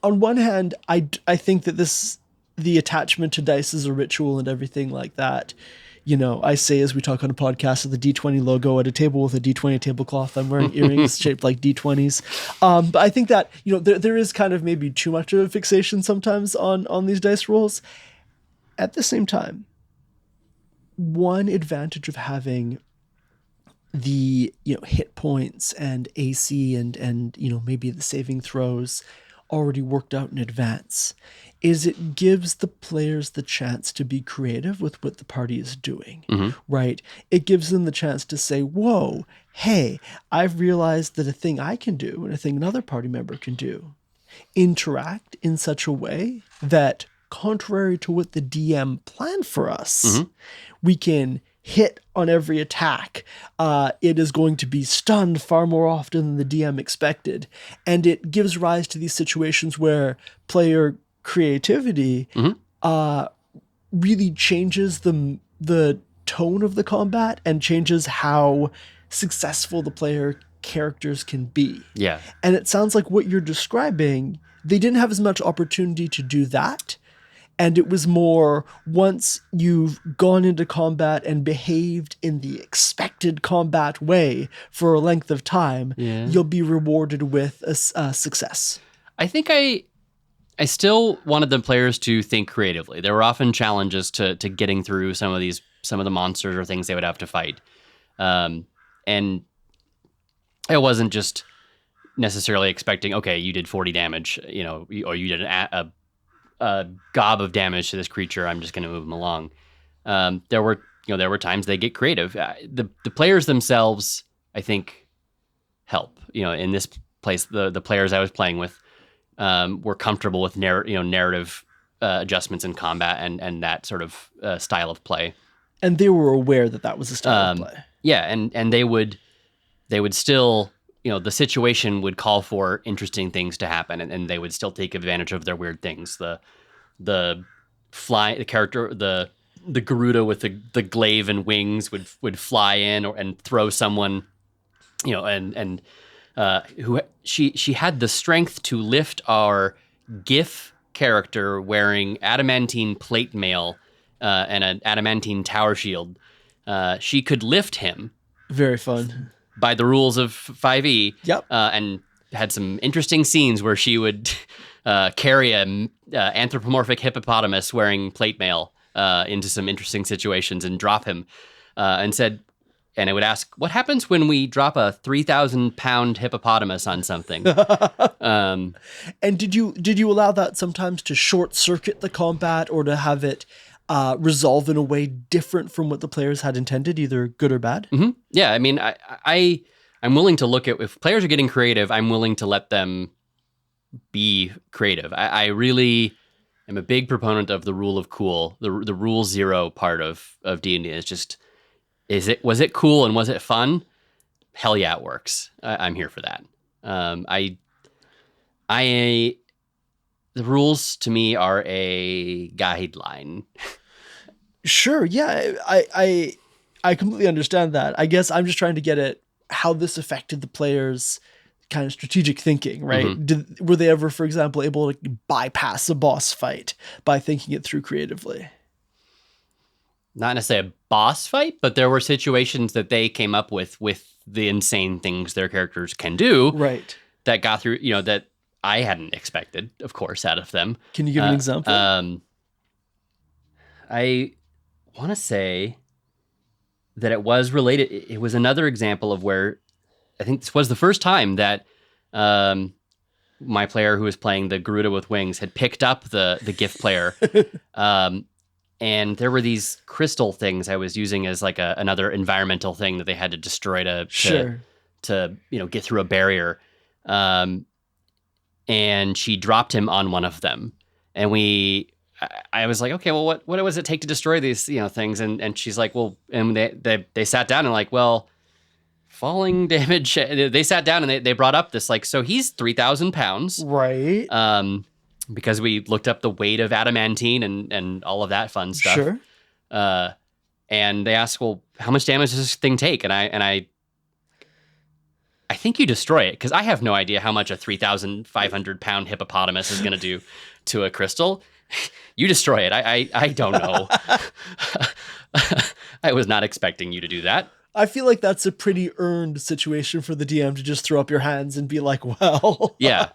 on one hand, I think that the attachment to dice as a ritual and everything like that. I say, as we talk on a podcast, of the D20 logo at a table with a D20 tablecloth. I'm wearing earrings shaped like D20s. But I think that, there is kind of maybe too much of a fixation sometimes on these dice rolls. At the same time, one advantage of having the, hit points and AC and maybe the saving throws already worked out in advance is it gives the players the chance to be creative with what the party is doing, right? It gives them the chance to say, whoa, hey, I've realized that a thing I can do and a thing another party member can do interact in such a way that, contrary to what the DM planned for us, we can hit on every attack. It is going to be stunned far more often than the DM expected. And it gives rise to these situations where player creativity really changes the tone of the combat and changes how successful the player characters can be. Yeah. And it sounds like what you're describing, they didn't have as much opportunity to do that. And it was more, once you've gone into combat and behaved in the expected combat way for a length of time, you'll be rewarded with a success. I think I still wanted the players to think creatively. There were often challenges to getting through some of the monsters or things they would have to fight. And I wasn't just necessarily expecting, okay, you did 40 damage, or you did a gob of damage to this creature, I'm just going to move them along. There were times they get creative. The players themselves, I think, help. In this place, the players I was playing with were comfortable with narrative adjustments in combat and that sort of style of play. And they were aware that was a style of play. Yeah, and they would still the situation would call for interesting things to happen, and they would still take advantage of their weird things. The character, the Garuda with the glaive and wings would fly in and throw someone, and who she had the strength to lift our GIF character wearing adamantine plate mail and an adamantine tower shield. She could lift him. Very fun. By the rules of 5e. Yep. And had some interesting scenes where she would carry an anthropomorphic hippopotamus wearing plate mail into some interesting situations and drop him and I would ask, what happens when we drop a 3,000-pound hippopotamus on something? And did you allow that sometimes to short circuit the combat or to have it resolve in a way different from what the players had intended, either good or bad? Mm-hmm. Yeah, I mean, I'm willing to look at, if players are getting creative, I'm willing to let them be creative. I really am a big proponent of the rule of cool. The rule 0 part of D&D is just, was it cool and was it fun? Hell yeah, it works. I'm here for that. The rules to me are a guideline. Sure. Yeah. I completely understand that. I guess I'm just trying to get at how this affected the players' kind of strategic thinking, right? Mm-hmm. Were they ever, for example, able to bypass a boss fight by thinking it through creatively? Not necessarily a boss fight, but there were situations that they came up with the insane things their characters can do. Right. That got through, that I hadn't expected, of course, out of them. Can you give an example? I want to say that it was related. It was another example of where I think this was the first time that my player who was playing the Garuda with wings had picked up the gift player. And there were these crystal things I was using as like another environmental thing that they had to destroy to get through a barrier. And she dropped him on one of them. And I was like, okay, well, what does it take to destroy these, things? And she's like, well, and they sat down and like, well, falling damage. They sat down and they brought up this, like, so he's 3,000 pounds. Right. Because we looked up the weight of adamantine and all of that fun stuff. Sure. And they asked, well, how much damage does this thing take? And I think you destroy it, because I have no idea how much a 3,500 pound hippopotamus is going to do to a crystal. You destroy it. I don't know. I was not expecting you to do that. I feel like that's a pretty earned situation for the DM to just throw up your hands and be like, well. Yeah.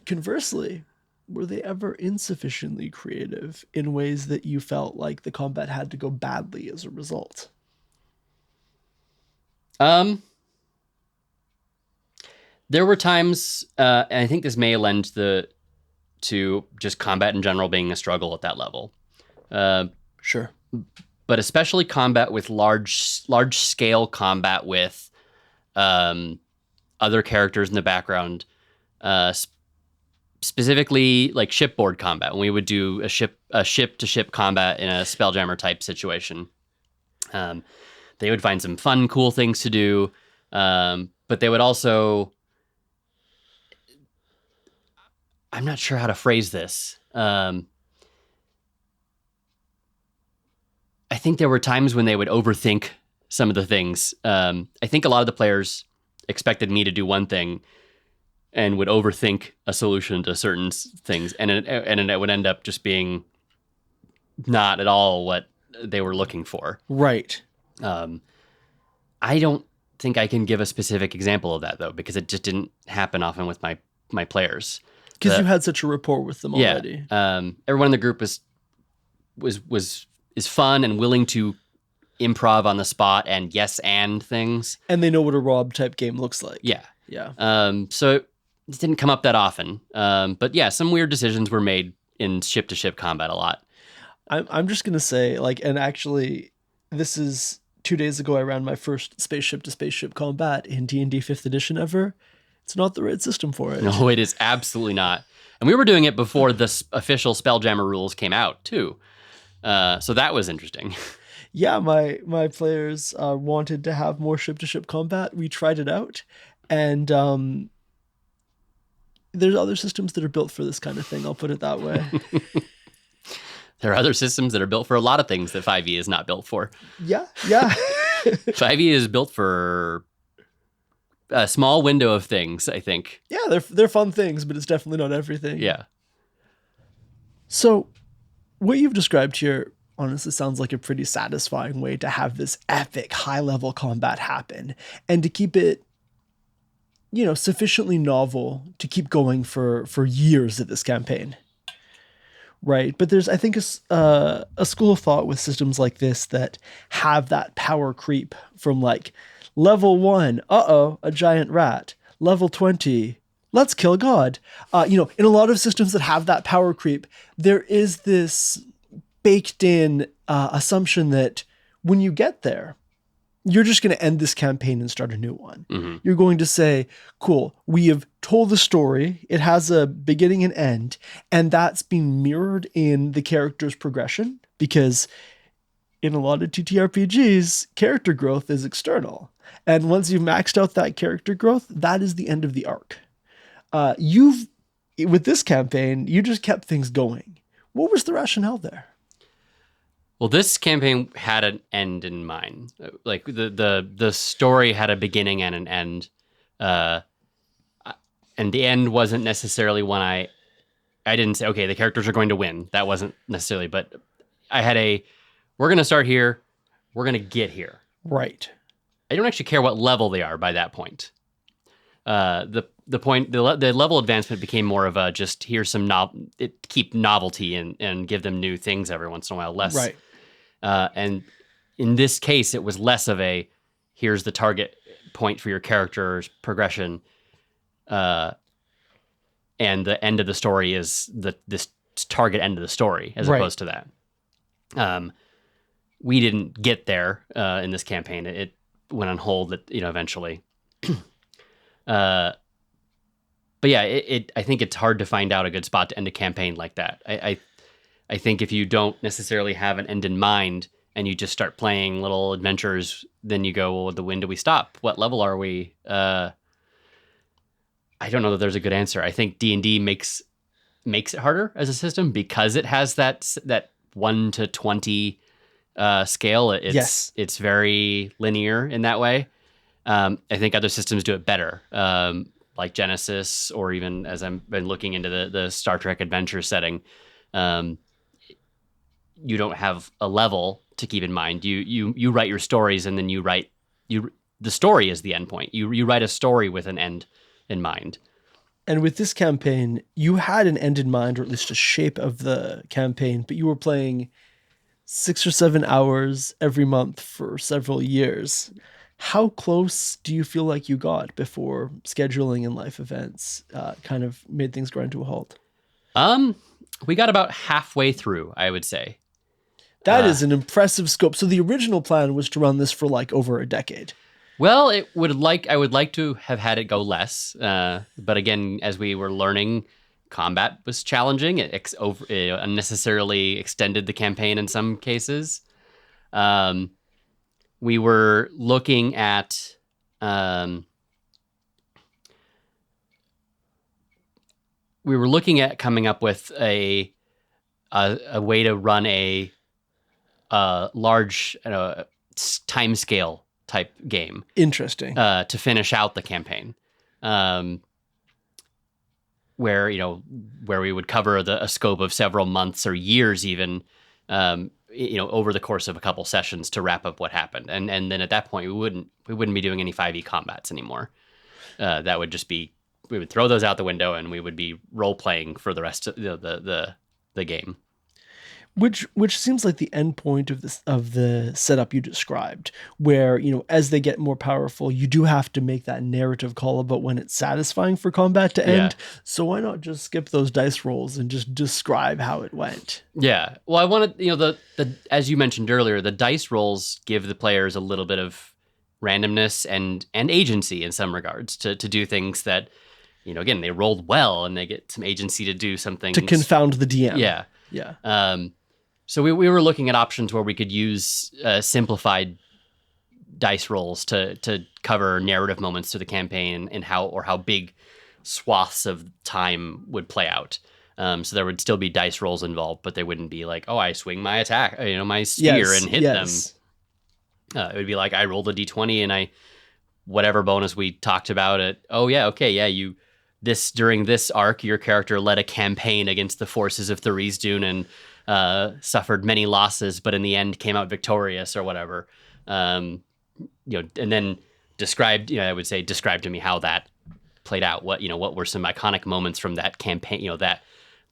Conversely, were they ever insufficiently creative in ways that you felt like the combat had to go badly as a result? There were times, and I think this may lend to just combat in general being a struggle at that level. Sure. But especially combat with large scale combat with other characters in the background, specifically like shipboard combat, when we would do a ship to ship combat in a Spelljammer type situation. They would find some fun, cool things to do, but they would also, I'm not sure how to phrase this. I think there were times when they would overthink some of the things. I think a lot of the players expected me to do one thing and would overthink a solution to certain things, and it would end up just being not at all what they were looking for. Right. I don't think I can give a specific example of that, though, because it just didn't happen often with my players. Because you had such a rapport with them already. Yeah. Everyone in the group is fun and willing to improv on the spot and yes and things. And they know what a Rob type game looks like. Yeah. Yeah. So it didn't come up that often. But yeah, some weird decisions were made in ship to ship combat a lot. I'm just going to say, like, and actually this is 2 days ago, I ran my first spaceship to spaceship combat in D&D 5th edition ever. It's not the right system for it. No, it is absolutely not. And we were doing it before the official Spelljammer rules came out too. So that was interesting. Yeah, my players wanted to have more ship-to-ship combat. We tried it out, And there's other systems that are built for this kind of thing. I'll put it that way. There are other systems that are built for a lot of things that 5e is not built for. Yeah. 5e is built for a small window of things, I think. Yeah, they're fun things, but it's definitely not everything. Yeah. So what you've described here honestly sounds like a pretty satisfying way to have this epic high-level combat happen and to keep it, sufficiently novel to keep going for years of this campaign. Right. But there's, I think, a school of thought with systems like this that have that power creep from like level 1, a giant rat. Level 20, let's kill God. In a lot of systems that have that power creep, there is this baked in assumption that when you get there, you're just going to end this campaign and start a new one. Mm-hmm. You're going to say, cool, we have told the story. It has a beginning and end, and that's being mirrored in the character's progression, because in a lot of TTRPGs, character growth is external. And once you've maxed out that character growth, that is the end of the arc. With this campaign, you just kept things going. What was the rationale there? Well, this campaign had an end in mind. Like the story had a beginning and an end, and the end wasn't necessarily when I didn't say, okay, the characters are going to win. That wasn't necessarily, but I had we're going to start here, we're going to get here. Right. I don't actually care what level they are by that point. The level advancement became more of a just here's some keep novelty and give them new things every once in a while. Less right. And in this case, it was less of a here's the target point for your character's progression, and the end of the story is this target end of the story as opposed to that. We didn't get there in this campaign. It went on hold, eventually. But yeah, I think it's hard to find out a good spot to end a campaign like that. I think if you don't necessarily have an end in mind and you just start playing little adventures, then you go, well, when do we stop? What level are we? I don't know that there's a good answer. I think D&D makes it harder as a system because it has that 1 to 20 scale. It's very linear in that way. I think other systems do it better, like Genesis, or even as I've been looking into the Star Trek adventure setting. You don't have a level to keep in mind. You write your stories, and then the story is the end point. You write a story with an end in mind. And with this campaign, you had an end in mind, or at least a shape of the campaign, but you were playing 6 or 7 hours every month for several years. How close do you feel like you got before scheduling and life events kind of made things grind to a halt? We got about halfway through, I would say. That is an impressive scope. So the original plan was to run this for like over a decade. Well, I would like to have had it go less. But again, as we were learning, combat was challenging. It unnecessarily extended the campaign in some cases. We were looking at coming up with a way to run a large time scale type game. Interesting. To finish out the campaign, where we would cover a scope of several months or years even. Over the course of a couple sessions to wrap up what happened. And then at that point, we wouldn't be doing any 5e combats anymore. That would just be, we would throw those out the window and we would be role playing for the rest of the game. Which seems like the end point of the setup you described, where, as they get more powerful, you do have to make that narrative call about when it's satisfying for combat to end. Yeah. So why not just skip those dice rolls and just describe how it went? Yeah. Well, I wanted, the as you mentioned earlier, the dice rolls give the players a little bit of randomness and agency in some regards to do things that, again, they rolled well and they get some agency to do something to confound the DM. Yeah. Yeah. So we were looking at options where we could use simplified dice rolls to cover narrative moments to the campaign and how big swaths of time would play out. So there would still be dice rolls involved, but they wouldn't be like, oh, I swing my attack, my spear and hit them. It would be like I rolled a d20 and whatever bonus we talked about it. Oh yeah, okay, yeah. During this arc, your character led a campaign against the forces of Tharizdun and suffered many losses, but in the end came out victorious or whatever. And then describe to me how that played out. What were some iconic moments from that campaign?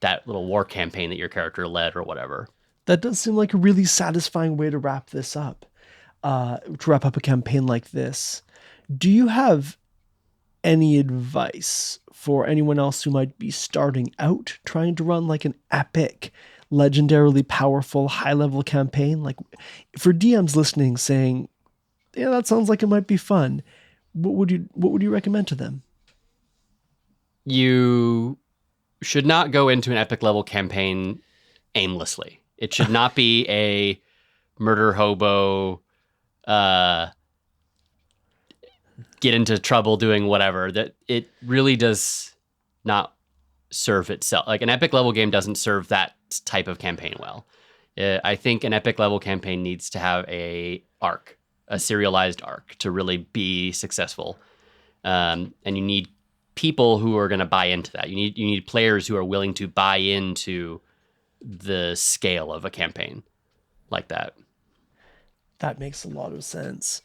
That little war campaign that your character led or whatever. That does seem like a really satisfying way to wrap this up. To wrap up a campaign like this. Do you have any advice for anyone else who might be starting out trying to run like an epic, legendarily powerful, high-level campaign? Like for DMs listening saying, yeah, that sounds like it might be fun. What would you recommend to them? You should not go into an epic level campaign aimlessly. It should not be a murder hobo, get into trouble doing whatever. That it really does not serve itself. Like an epic level game doesn't serve that type of campaign well. I think an epic level campaign needs to have a serialized arc to really be successful. And you need people who are going to buy into that. You need players who are willing to buy into the scale of a campaign like that. That makes a lot of sense.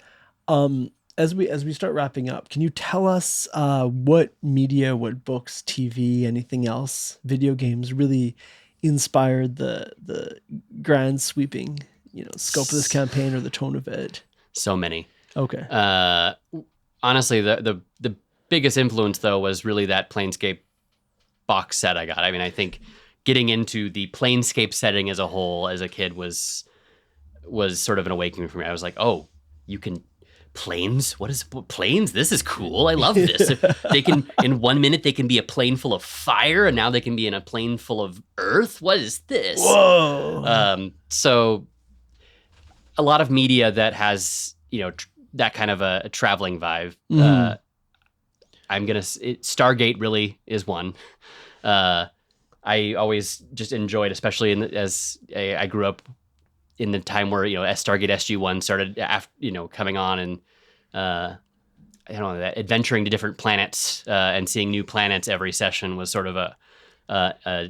As we start wrapping up, can you tell us what media, what books, TV, anything else, video games really inspired the grand sweeping, scope of this campaign or the tone of it? So many. Okay. Honestly, the biggest influence though was really that Planescape box set I got. I mean, I think getting into the Planescape setting as a whole as a kid was sort of an awakening for me. I was like, oh, you can planes? What is planes? This is cool. I love this. They can, in 1 minute, they can be a plane full of fire, and now they can be in a plane full of earth. What is this? Whoa. So a lot of media that has, that kind of a traveling vibe. Stargate really is one. I always just enjoyed, especially as I grew up in the time where Stargate SG-1 started coming on, and that adventuring to different planets and seeing new planets every session was sort of a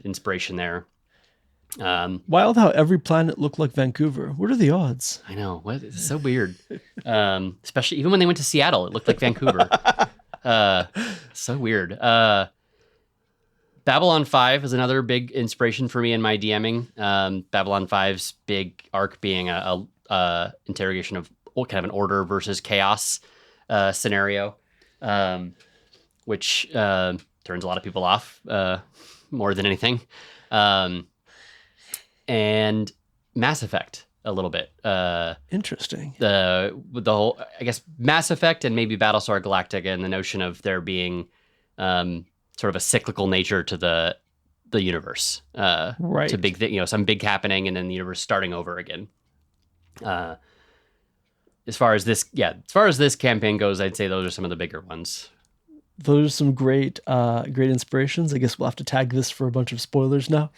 inspiration there. Wild how every planet looked like Vancouver. What are the odds? I know, it's so weird. Especially even when they went to Seattle, it looked like Vancouver. So weird. Babylon 5 is another big inspiration for me in my DMing. Babylon 5's big arc being a interrogation of kind of an order versus chaos scenario, which turns a lot of people off more than anything. And Mass Effect a little bit. Interesting. The whole, I guess, Mass Effect and maybe Battlestar Galactica, and the notion of there being sort of a cyclical nature to the universe, right? To big some big happening, and then the universe starting over again. As far as this campaign goes, I'd say those are some of the bigger ones. Those are some great inspirations. I guess we'll have to tag this for a bunch of spoilers now.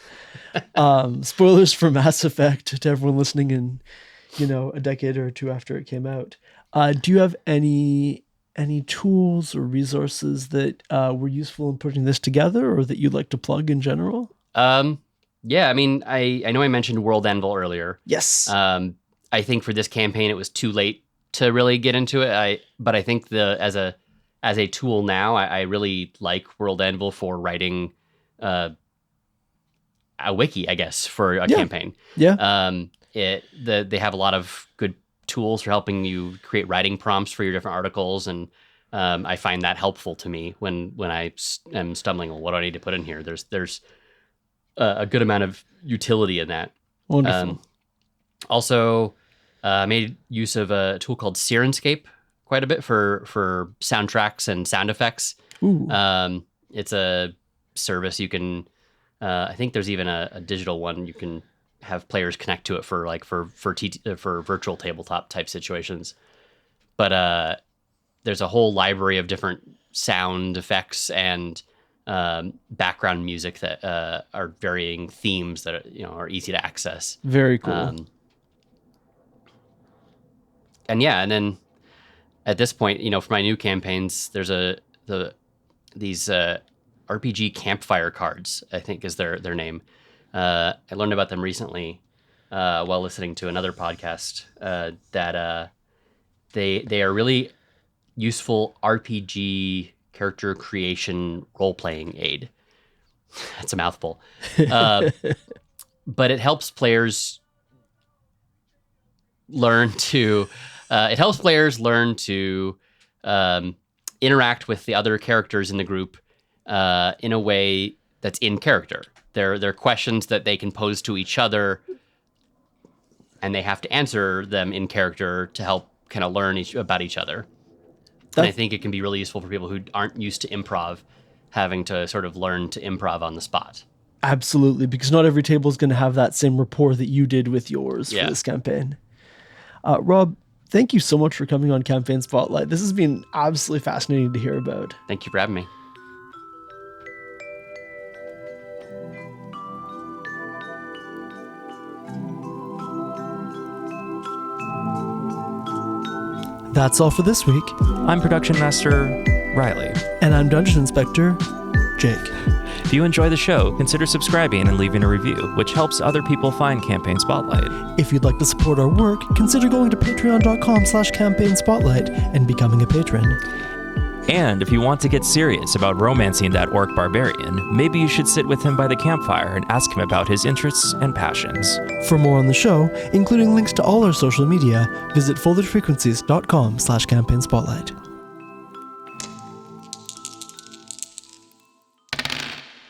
Spoilers for Mass Effect to everyone listening in, a decade or two after it came out. Do you have any tools or resources that were useful in putting this together, or that you'd like to plug in general? Yeah, I mean, I know I mentioned World Anvil earlier. Yes. I think for this campaign, it was too late to really get into it. But I think as a tool now, I really like World Anvil for writing a wiki, I guess, for a campaign. Yeah. They have a lot of good tools for helping you create writing prompts for your different articles, and I find that helpful to me when I am stumbling. Well, what do I need to put in here? There's a good amount of utility in that. Wonderful. Also, made use of a tool called Sirenscape quite a bit for soundtracks and sound effects. Ooh. It's a service you can. I think there's even a digital one you can have players connect to it for virtual tabletop type situations. but there's a whole library of different sound effects and background music that are varying themes that are easy to access. Very cool. And then at this point, for my new campaigns, there's these RPG campfire cards, I think is their name. I learned about them recently while listening to another podcast that they are really useful RPG character creation role-playing aid. That's a mouthful. But it helps players learn to interact with the other characters in the group in a way that's in character. They're questions that they can pose to each other, and they have to answer them in character to help kind of learn about each other. And I think it can be really useful for people who aren't used to improv, having to sort of learn to improv on the spot. Absolutely, because not every table is going to have that same rapport that you did with yours for this campaign. Rob, thank you so much for coming on Campaign Spotlight. This has been absolutely fascinating to hear about. Thank you for having me. That's all for this week. I'm Production Master Riley. And I'm Dungeon Inspector Jake. If you enjoy the show, consider subscribing and leaving a review, which helps other people find Campaign Spotlight. If you'd like to support our work, consider going to patreon.com/campaign spotlight and becoming a patron. And if you want to get serious about romancing that orc barbarian, maybe you should sit with him by the campfire and ask him about his interests and passions. For more on the show, including links to all our social media, visit foldedfrequencies.com/campaign spotlight.